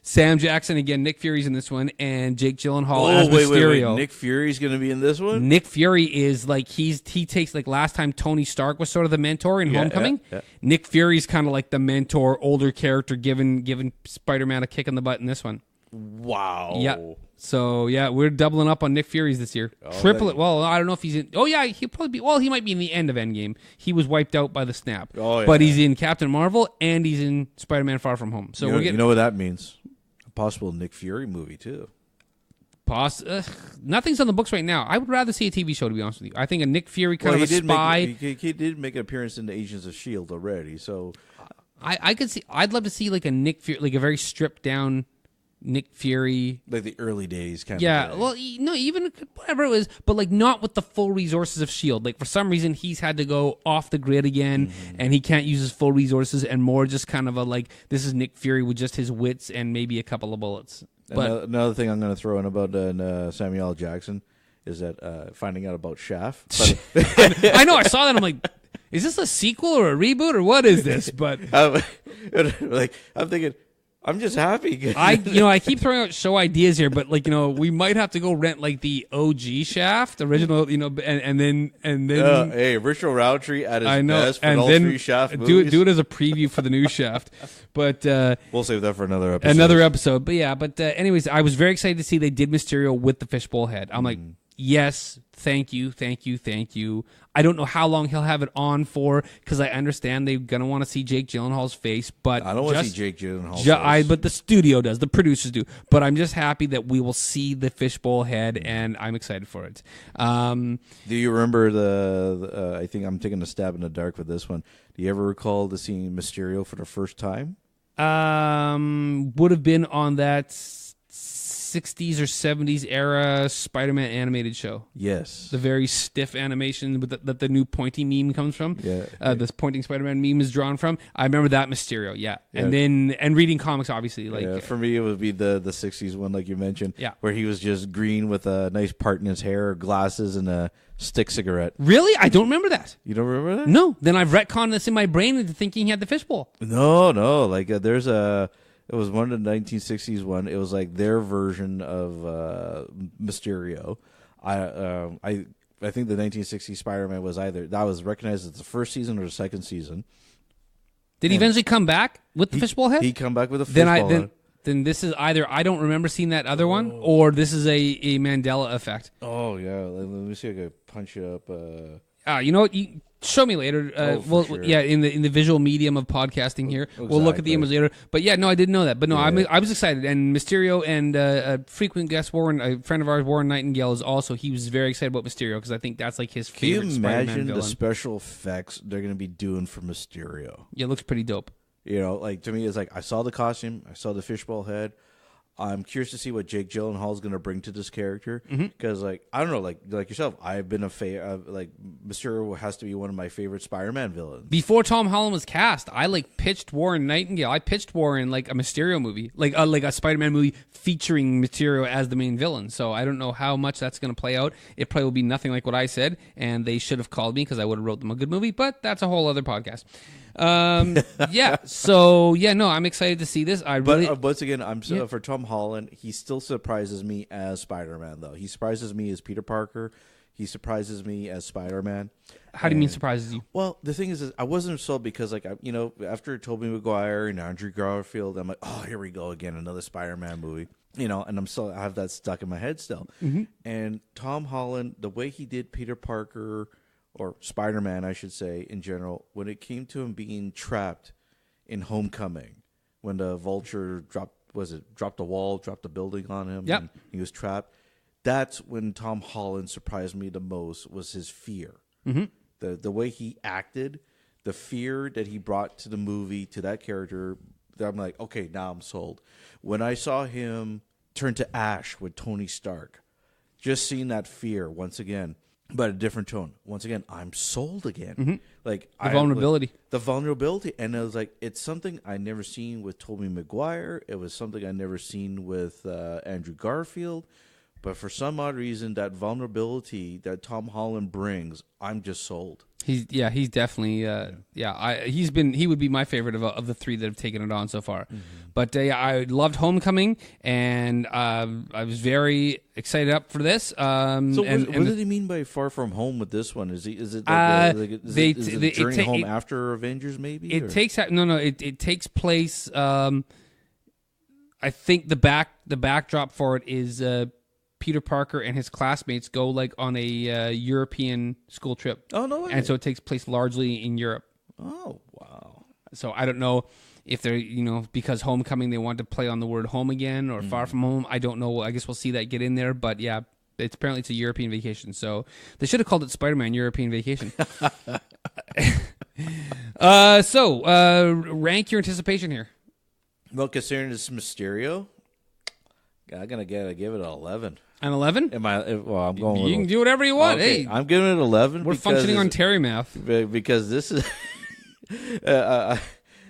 Sam Jackson again. Nick Fury's in this one, and Jake Gyllenhaal as Mysterio. Wait. Nick Fury's going to be in this one? Nick Fury is he takes last time Tony Stark was sort of the mentor in Homecoming. Yeah. Nick Fury's kind of like the mentor, older character, giving Spider-Man a kick in the butt in this one. Wow. Yeah. So, we're doubling up on Nick Fury's this year. Triple it. Well, I don't know if he's in... Oh, yeah, he'll probably be... Well, he might be in the end of Endgame. He was wiped out by the snap. Oh, yeah. But he's in Captain Marvel, and he's in Spider-Man Far From Home. So you know what that means? A possible Nick Fury movie, too. Nothing's on the books right now. I would rather see a TV show, to be honest with you. I think a Nick Fury kind of a spy... He did make an appearance in the Agents of S.H.I.E.L.D. already, so... I could see... I'd love to see a Nick Fury, a very stripped-down... Nick Fury. Like the early days kind of Yeah, well, no, even whatever it was, but like not with the full resources of S.H.I.E.L.D. Like for some reason he's had to go off the grid again and he can't use his full resources and more just kind of a like, this is Nick Fury with just his wits and maybe a couple of bullets. But another thing I'm going to throw in about Samuel L. Jackson is that finding out about Shaft. But I know, I saw that, I'm like, is this a sequel or a reboot or what is this? But like I'm thinking, I'm just happy. I keep throwing out show ideas here, but like, we might have to go rent like the OG Shaft original, and then hey, Richard Roundtree at his best for all three Shaft movies. Do it as a preview for the new Shaft. But we'll save that for another episode. But anyways, I was very excited to see they did Mysterio with the fishbowl head. I'm like, yes, thank you. I don't know how long he'll have it on for because I understand they're gonna want to see Jake Gyllenhaal's face, but I don't want to see Jake Gyllenhaal's face. But the studio does, the producers do. But I'm just happy that we will see the fishbowl head, and I'm excited for it. Do you remember the I think I'm taking a stab in the dark with this one. Do you ever recall the seeing Mysterio for the first time? Would have been on that 60s or 70s era Spider-Man animated show. Yes. The very stiff animation that the new pointy meme comes from. Yeah. This pointing Spider-Man meme is drawn from. I remember that Mysterio, yeah. And reading comics, obviously. For me, it would be the 60s one, like you mentioned, where he was just green with a nice part in his hair, glasses, and a stick cigarette. Really? I don't remember that. You don't remember that? No. Then I've retconned this in my brain into thinking he had the fishbowl. No. It was one of the 1960s one. It was like their version of Mysterio. I think the 1960s Spider-Man was that was recognized as the first season or the second season. Did he eventually come back with the fishbowl head? He come back with a fishbowl head. Then this is either I don't remember seeing that other one, or this is a Mandela effect. Oh yeah, let me see if I can punch it up. You know what? Show me later. Sure. Yeah, in the visual medium of podcasting here, we'll look at the image later. But yeah, no, I didn't know that. But no, I was excited. And Mysterio and a frequent guest a friend of ours, Warren Nightingale, he was very excited about Mysterio because I think that's like his favorite Spider-Man villain. Can you imagine the special effects they're going to be doing for Mysterio? Yeah, it looks pretty dope. Like to me, it's like I saw the costume, I saw the fishbowl head. I'm curious to see what Jake Gyllenhaal is going to bring to this character because, I don't know, like yourself, I've been Mysterio has to be one of my favorite Spider-Man villains. Before Tom Holland was cast, I pitched Warren Nightingale. I pitched Warren like a Mysterio movie, like a Spider-Man movie featuring Mysterio as the main villain. So I don't know how much that's going to play out. It probably will be nothing like what I said, and they should have called me because I would have wrote them a good movie. But that's a whole other podcast. I'm excited to see this. But once again, for Tom Holland, he still surprises me as Spider-Man, though. He surprises me as Peter Parker. He surprises me as Spider-Man. How do you mean surprises you? Well, the thing is I wasn't sold because, after Tobey Maguire and Andrew Garfield, I'm like, oh, here we go again, another Spider-Man movie. And I have that stuck in my head still. Mm-hmm. And Tom Holland, the way he did Peter Parker, or Spider-Man, I should say, in general, when it came to him being trapped in Homecoming, when the Vulture dropped the wall, dropped the building on him, and he was trapped. That's when Tom Holland surprised me the most, was his fear. Mm-hmm. The way he acted, the fear that he brought to the movie, to that character, that I'm like, okay, now I'm sold. When I saw him turn to ash with Tony Stark, just seeing that fear once again, but a different tone. Once again, I'm sold again. Mm-hmm. The vulnerability. The vulnerability. And it was like, it's something I never seen with Tobey Maguire. It was something I never seen with Andrew Garfield. But for some odd reason, that vulnerability that Tom Holland brings, I'm just sold. He's definitely he would be my favorite of the three that have taken it on so far. Mm-hmm. But I loved Homecoming, and I was very excited up for this. What did he mean by Far From Home with this one? Is it during home after Avengers? Maybe it takes it takes place. I think the backdrop for it is Peter Parker and his classmates go on a European school trip. Oh, no way. And so it takes place largely in Europe. Oh, wow. So I don't know if they're, because Homecoming, they want to play on the word home again or Far From Home. I don't know. I guess we'll see that get in there. But yeah, apparently it's a European vacation. So they should have called it Spider-Man European Vacation. Rank your anticipation here. Well, considering it's Mysterio, I'm gonna give it an 11. An 11? Well, I'm going. You can do whatever you want. Okay, Hey, I'm giving it 11. we're functioning on Terry math. Because this is.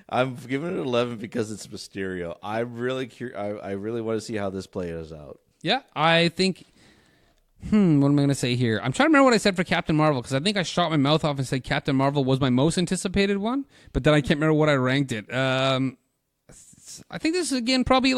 I'm giving it 11 because it's Mysterio. I'm really I really want to see how this plays out. Yeah, I think. What am I going to say here? I'm trying to remember what I said for Captain Marvel, because I think I shot my mouth off and said Captain Marvel was my most anticipated one, but then I can't remember what I ranked it. I think this is, again, probably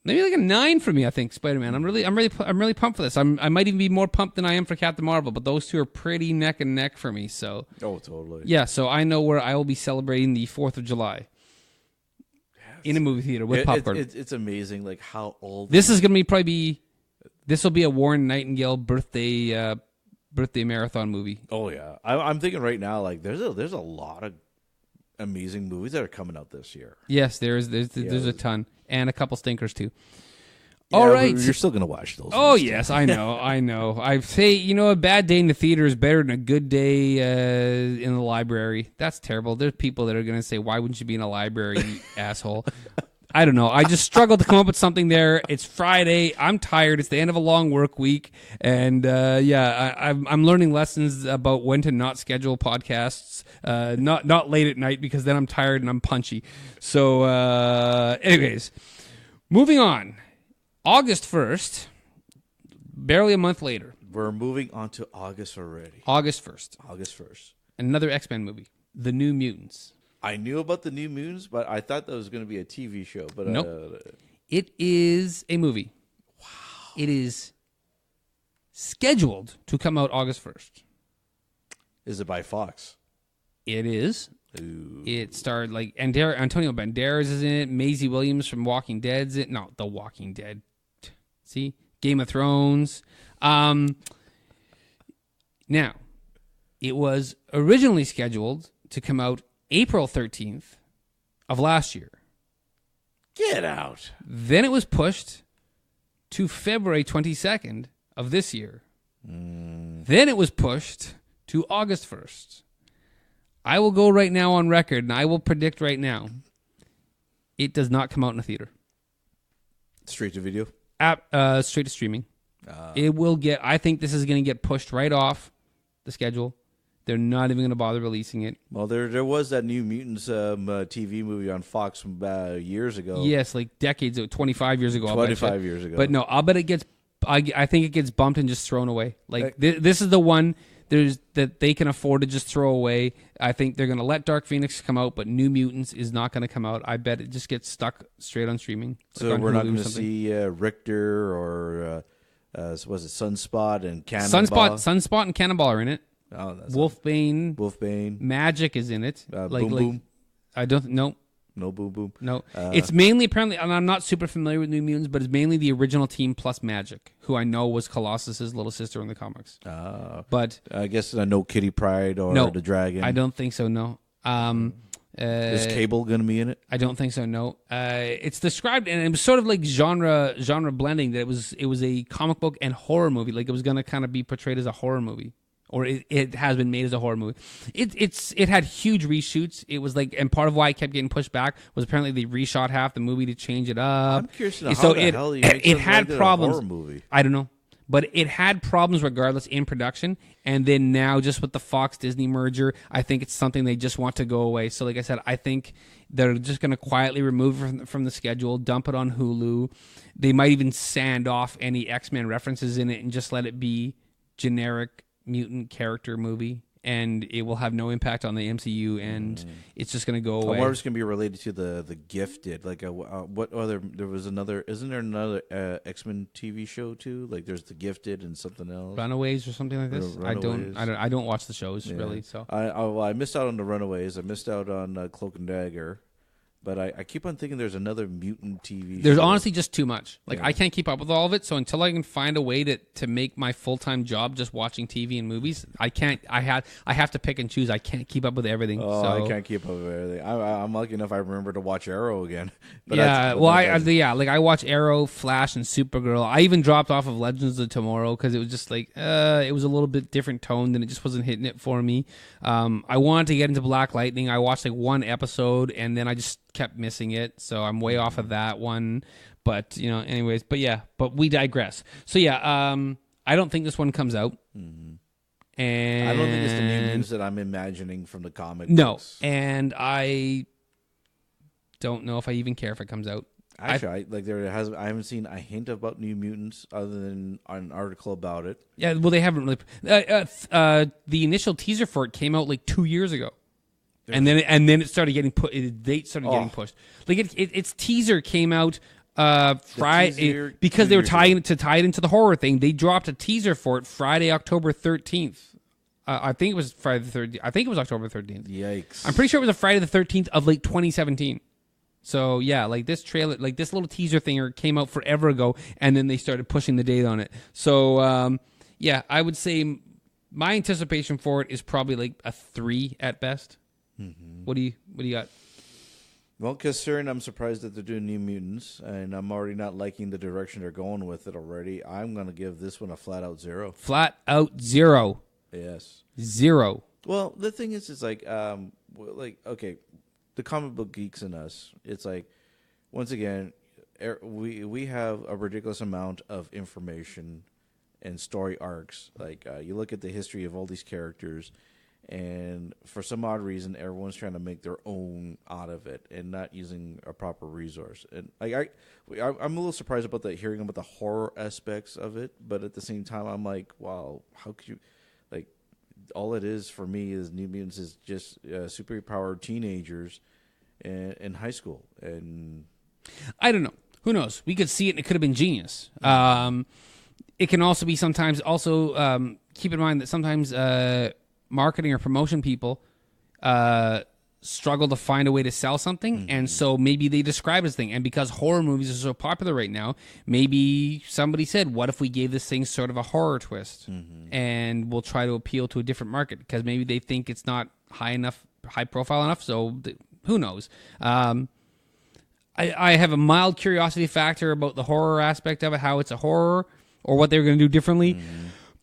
maybe like a 9 for me. I think Spider-Man. I'm really pumped for this. I might even be more pumped than I am for Captain Marvel, but those two are pretty neck and neck for me. So totally. Yeah, so I know where I will be celebrating the 4th of July. In a movie theater with popcorn. It's amazing, like how old. This is going to this will be a Warren Nightingale birthday marathon movie. Oh yeah, I'm thinking right now, like there's a lot of amazing movies that are coming out this year. Yes, there's a ton, and a couple stinkers too. Yeah, all right, you're still gonna watch those. Oh yes, I know. I say, a bad day in the theater is better than a good day in the library. That's terrible. There's people that are gonna say, "Why wouldn't you be in a library, you asshole?" I don't know. I just struggled to come up with something there. It's Friday. I'm tired. It's the end of a long work week, and I'm learning lessons about when to not schedule podcasts, not late at night, because then I'm tired and I'm punchy. So, anyways, moving on. August 1st, barely a month later. We're moving on to August already. August 1st. August 1st. Another X-Men movie, The New Mutants. I knew about the New Mutants, but I thought that was going to be a TV show. But nope. It is a movie. Wow. It is scheduled to come out August 1st. Is it by Fox? It is. Ooh. It starred Antonio Banderas is in it. Maisie Williams from Walking Dead's it. No, The Walking Dead. See? Game of Thrones. Now, it was originally scheduled to come out April 13th of last year. Get out. Then it was pushed to February 22nd of this year. Then it was pushed to August 1st. I will go right now on record, and I will predict right now, it does not come out in a theater. Straight to video? Straight to streaming. It will get. I think this is going to get pushed right off the schedule. They're not even going to bother releasing it. Well, there was that New Mutants TV movie on Fox from years ago. Yes, like decades ago, 25 years ago. 25 years ago. But no, I'll bet it gets. I think it gets bumped and just thrown away. This is the one that they can afford to just throw away. I think they're going to let Dark Phoenix come out, but New Mutants is not going to come out. I bet it just gets stuck straight on streaming. So we're not going to see Richter or was it Sunspot and Cannonball? Sunspot and Cannonball are in it. Oh, that's Wolfbane. Magic is in it. Boom Boom. I don't know. No Boom Boom. No. It's mainly, apparently, and I'm not super familiar with New Mutants, but it's mainly the original team plus Magic, who I know was Colossus's little sister in the comics. But I guess no Kitty Pryde or the Dragon. I don't think so. No. Is Cable going to be in it? I don't think so. No. It's described, and it was sort of like genre blending. That it was a comic book and horror movie. Like it was going to kind of be portrayed as a horror movie. Or it has been made as a horror movie. It had huge reshoots. It was and part of why it kept getting pushed back was apparently they reshot half the movie to change it up. I'm curious to know how the hell you make it had problems. A horror movie. I don't know, but it had problems regardless in production. And then now, just with the Fox Disney merger, I think it's something they just want to go away. So, like I said, I think they're just going to quietly remove it from the schedule, dump it on Hulu. They might even sand off any X-Men references in it and just let it be generic mutant character movie, and it will have no impact on the MCU, and it's just going to go away. Or it's going to be related to the Gifted. What other? There was another. Isn't there another X-Men TV show too? Like there's the Gifted and something else. Runaways or something like this. Runaways. I don't watch the shows really. So I missed out on the Runaways. I missed out on Cloak and Dagger. But I keep on thinking there's another mutant TV show. There's honestly just too much. I can't keep up with all of it. So until I can find a way to make my full-time job just watching TV and movies, I can't. I have to pick and choose. I can't keep up with everything. Oh, so. I can't keep up with everything. I'm lucky enough I remember to watch Arrow again. But I watch Arrow, Flash, and Supergirl. I even dropped off of Legends of Tomorrow because it was just it was a little bit different tone and it just wasn't hitting it for me. I wanted to get into Black Lightning. I watched one episode and then I just kept missing it, so I'm way off of that one. But anyways, but we digress. So I don't think this one comes out. And I don't think it's the New Mutants that I'm imagining from the comic books. And I don't know if I even care if it comes out. Actually, I haven't seen a hint about New Mutants other than an article about it. Yeah, well, they haven't really. The initial teaser for it came out like 2 years ago, and then it started getting put. The date started getting pushed. Like its teaser came out Friday because they were tie it into the horror thing. They dropped a teaser for it Friday, October 13th. I think it was Friday the 13th. I think it was October 13th. Yikes! I'm pretty sure it was a Friday the 13th of like 2017. So yeah, like this trailer, like this little teaser thing came out forever ago, and then they started pushing the date on it. So I would say my anticipation for it is probably like a 3 at best. Mm-hmm. What do you got? Well, considering I'm surprised that they're doing New Mutants, and I'm already not liking the direction they're going with it already, I'm going to give this one a flat out 0. Flat out 0. Yes. 0. Well, the thing is, it's like okay. The comic book geeks in us, it's like, once again, we have a ridiculous amount of information and story arcs. Like, you look at the history of all these characters, and for some odd reason, everyone's trying to make their own out of it and not using a proper resource. And I'm a little surprised about hearing about the horror aspects of it, but at the same time, I'm like, wow, how could you, like, all it is for me is New Mutants is just superpowered teenagers in high school, and I don't know. Who knows? We could see it, and it could have been genius. It can also be sometimes. Also, keep in mind that sometimes marketing or promotion people struggle to find a way to sell something, and so maybe they describe it as thing. And because horror movies are so popular right now, maybe somebody said, "What if we gave this thing sort of a horror twist, and we'll try to appeal to a different market?" Because maybe they think it's not high profile enough. So who knows? I have a mild curiosity factor about the horror aspect of it, how it's a horror or what they're going to do differently,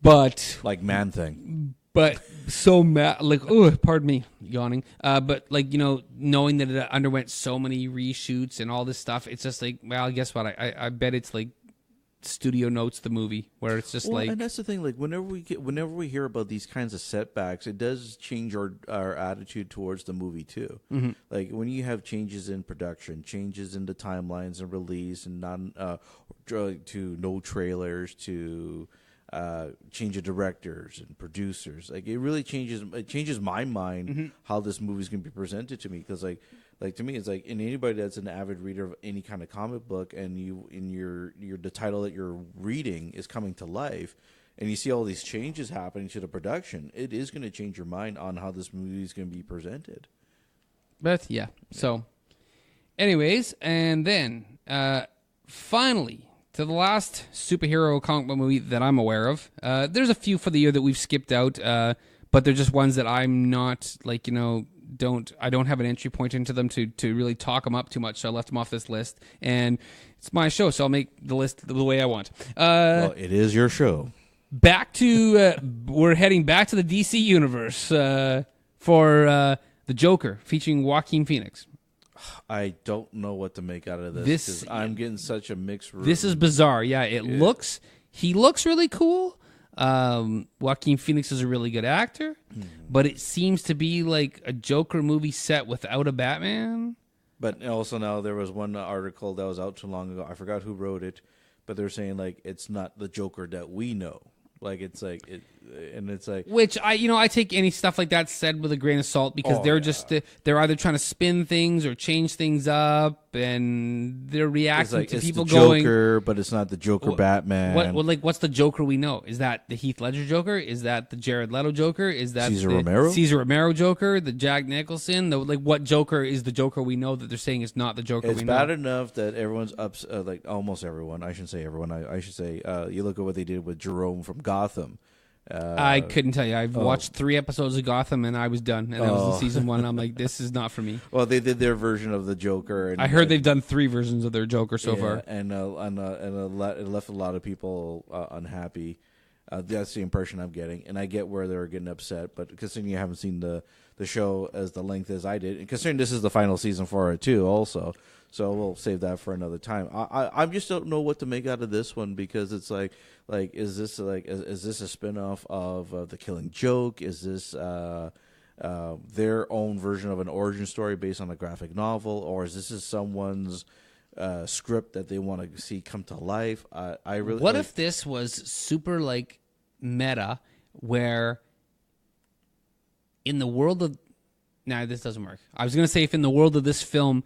but like Man-Thing. But so pardon me, yawning. But knowing that it underwent so many reshoots and all this stuff, it's just like, well, guess what? I bet it's like Studio Notes the movie, where it's just and that's the thing. Like whenever we hear about these kinds of setbacks, it does change our attitude towards the movie too. Mm-hmm. Like when you have changes in production, changes in the timelines and release, and to no trailers to. Change of directors and producers, like it really changes my mind how this movie is going to be presented to me, because like to me it's like, in anybody that's an avid reader of any kind of comic book, and the title that you're reading is coming to life, and you see all these changes happening to the production, it is going to change your mind on how this movie is going to be presented. But yeah. So anyways, and then finally, to the last superhero comic book movie that I'm aware of. There's a few for the year that we've skipped out, but they're just ones that I'm not I don't have an entry point into them to really talk them up too much, so I left them off this list. And it's my show, so I'll make the list the way I want. Well, it is your show. We're heading back to the DC universe for The Joker, featuring Joaquin Phoenix. I don't know what to make out of this, because I'm getting such a mixed review. This is bizarre. Yeah, he looks really cool. Joaquin Phoenix is a really good actor, but it seems to be like a Joker movie set without a Batman. But also now there was one article that was out too long ago. I forgot who wrote it, but they're saying like it's not the Joker that we know. Like it's like it, and it's like, which I take any stuff like that said with a grain of salt, because they're either trying to spin things or change things up, and they're reacting to people going Joker, but it's not the Joker Batman. What's the Joker we know? Is that the Heath Ledger Joker? Is that the Jared Leto Joker? Is that Cesar Romero Joker? The Jack Nicholson? What Joker is the Joker we know that they're saying is not the Joker we know? It's bad enough that everyone's like almost everyone. I shouldn't say everyone. I should say you look at what they did with Jerome from Gotham. I couldn't tell you. I've watched 3 episodes of Gotham and I was done. And that was in season 1. And I'm like, this is not for me. Well, they did their version of the Joker. And I heard they've done 3 versions of their Joker so far. And it left a lot of people unhappy. That's the impression I'm getting, and I get where they're getting upset. But considering you haven't seen the show as the length as I did, and considering this is the final season for it too, also, so we'll save that for another time. I just don't know what to make out of this one, because it's like is this a spinoff of The Killing Joke? Is this their own version of an origin story based on a graphic novel, or is this someone's script that they want to see come to life? I really. What if this was super meta, where in the world of this doesn't work. I was going to say, if in the world of this film,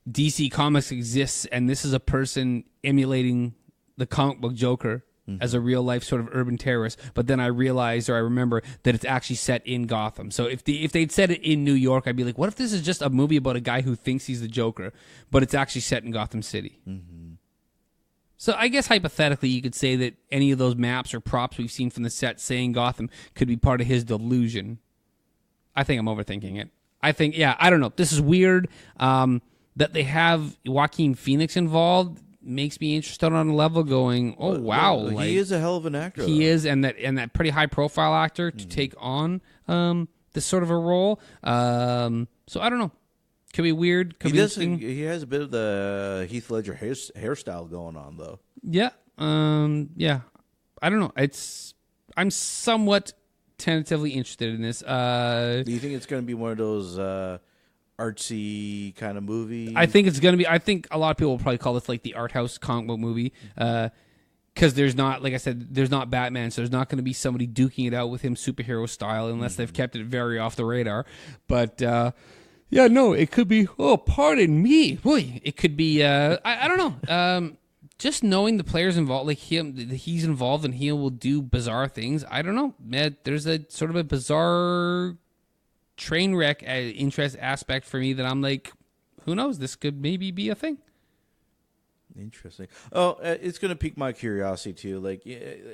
DC Comics exists and this is a person emulating the comic book Joker as a real life sort of urban terrorist, but then I realized, or I remember, that it's actually set in Gotham. So if they'd said it in New York, I'd be like, what if this is just a movie about a guy who thinks he's the Joker, but it's actually set in Gotham City? So I guess hypothetically you could say that any of those maps or props we've seen from the set saying Gotham could be part of his delusion. I think I'm overthinking it. I think, I don't know. This is weird. That they have Joaquin Phoenix involved makes me interested on a level, going, oh, wow. He is a hell of an actor. He is, and that pretty high-profile actor to take on this sort of a role. So I don't know. Could be weird. Could be interesting. He has a bit of the Heath Ledger hairstyle going on, though. Yeah. Yeah. I don't know. I'm somewhat tentatively interested in this. Do you think it's going to be one of those artsy kind of movie? I think it's going to be. I think a lot of people will probably call this the art house comic book movie. Because there's not, like I said, there's not Batman, so there's not going to be somebody duking it out with him superhero style, unless they've kept it very off the radar. But it could be. Oh, pardon me. Boy, it could be. I don't know. Just knowing the players involved, he's involved and he will do bizarre things. I don't know. There's a sort of a bizarre train wreck interest aspect for me that I'm like, who knows? This could maybe be a thing. Interesting. Oh, it's going to pique my curiosity too.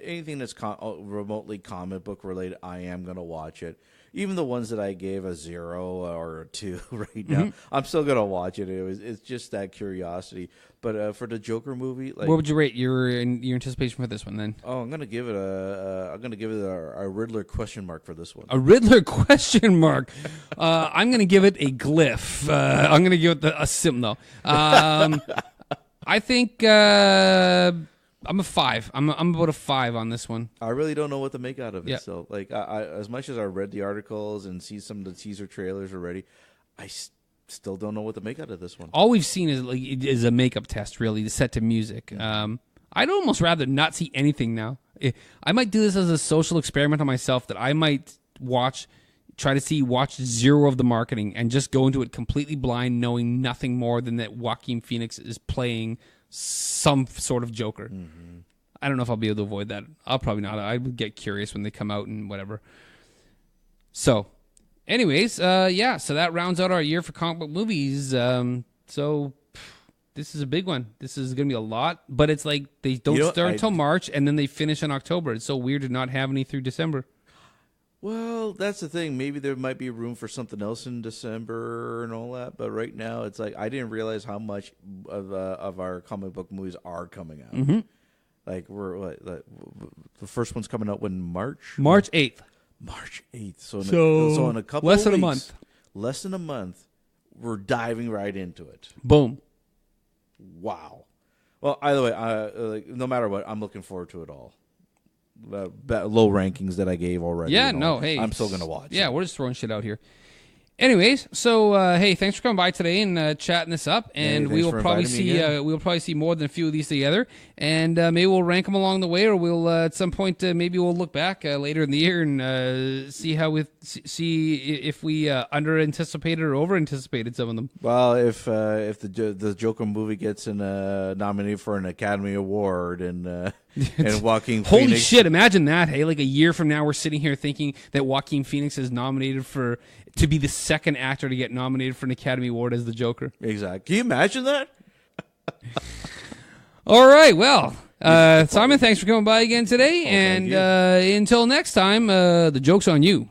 Anything that's remotely comic book related, I am going to watch it. Even the ones that I gave a 0 or a 2 right now, I'm still going to watch it. It's just that curiosity. But for the Joker movie, what would you rate your anticipation for this one then? Oh, I'm going to give it a Riddler question mark for this one. A Riddler question mark. I'm going to give it a glyph. I'm going to give it a sim though. I think I'm a 5. I'm about a 5 on this one. I really don't know what to make out of it. Yep. So, I as much as I read the articles and see some of the teaser trailers already, I still don't know what to make out of this one. All we've seen is a makeup test, really, set to music. I'd almost rather not see anything now. I might do this as a social experiment on myself, that I might watch 0 of the marketing and just go into it completely blind, knowing nothing more than that Joaquin Phoenix is playing some sort of Joker. I don't know if I'll be able to avoid that. I'll probably not. I would get curious when they come out and whatever. So, anyways, so that rounds out our year for comic book movies. So this is a big one. This is going to be a lot, but it's they don't start until March and then they finish in October. It's so weird to not have any through December. Well, that's the thing. Maybe there might be room for something else in December and all that. But right now, it's I didn't realize how much of our comic book movies are coming out. The first one's coming out when March 8th. March 8th. So in a couple less of than weeks, a month. Less than a month, we're diving right into it. Boom. Wow. Well, either way, no matter what, I'm looking forward to it all. Low rankings that I gave already. Yeah, no, hey. I'm still going to watch. Yeah, we're just throwing shit out here. Anyways, so hey, thanks for coming by today and chatting this up, and we will probably see more than a few of these together, and maybe we'll rank them along the way, or we'll at some point maybe we'll look back later in the year and see if we under anticipated or over anticipated some of them. Well, if the Joker movie gets nominated for an Academy Award and Joaquin Phoenix. Holy shit, imagine that, hey? A year from now, we're sitting here thinking that Joaquin Phoenix is nominated to be the second actor to get nominated for an Academy Award as the Joker. Exactly. Can you imagine that? All right, well, Simon, thanks for coming by again today, and until next time, the joke's on you.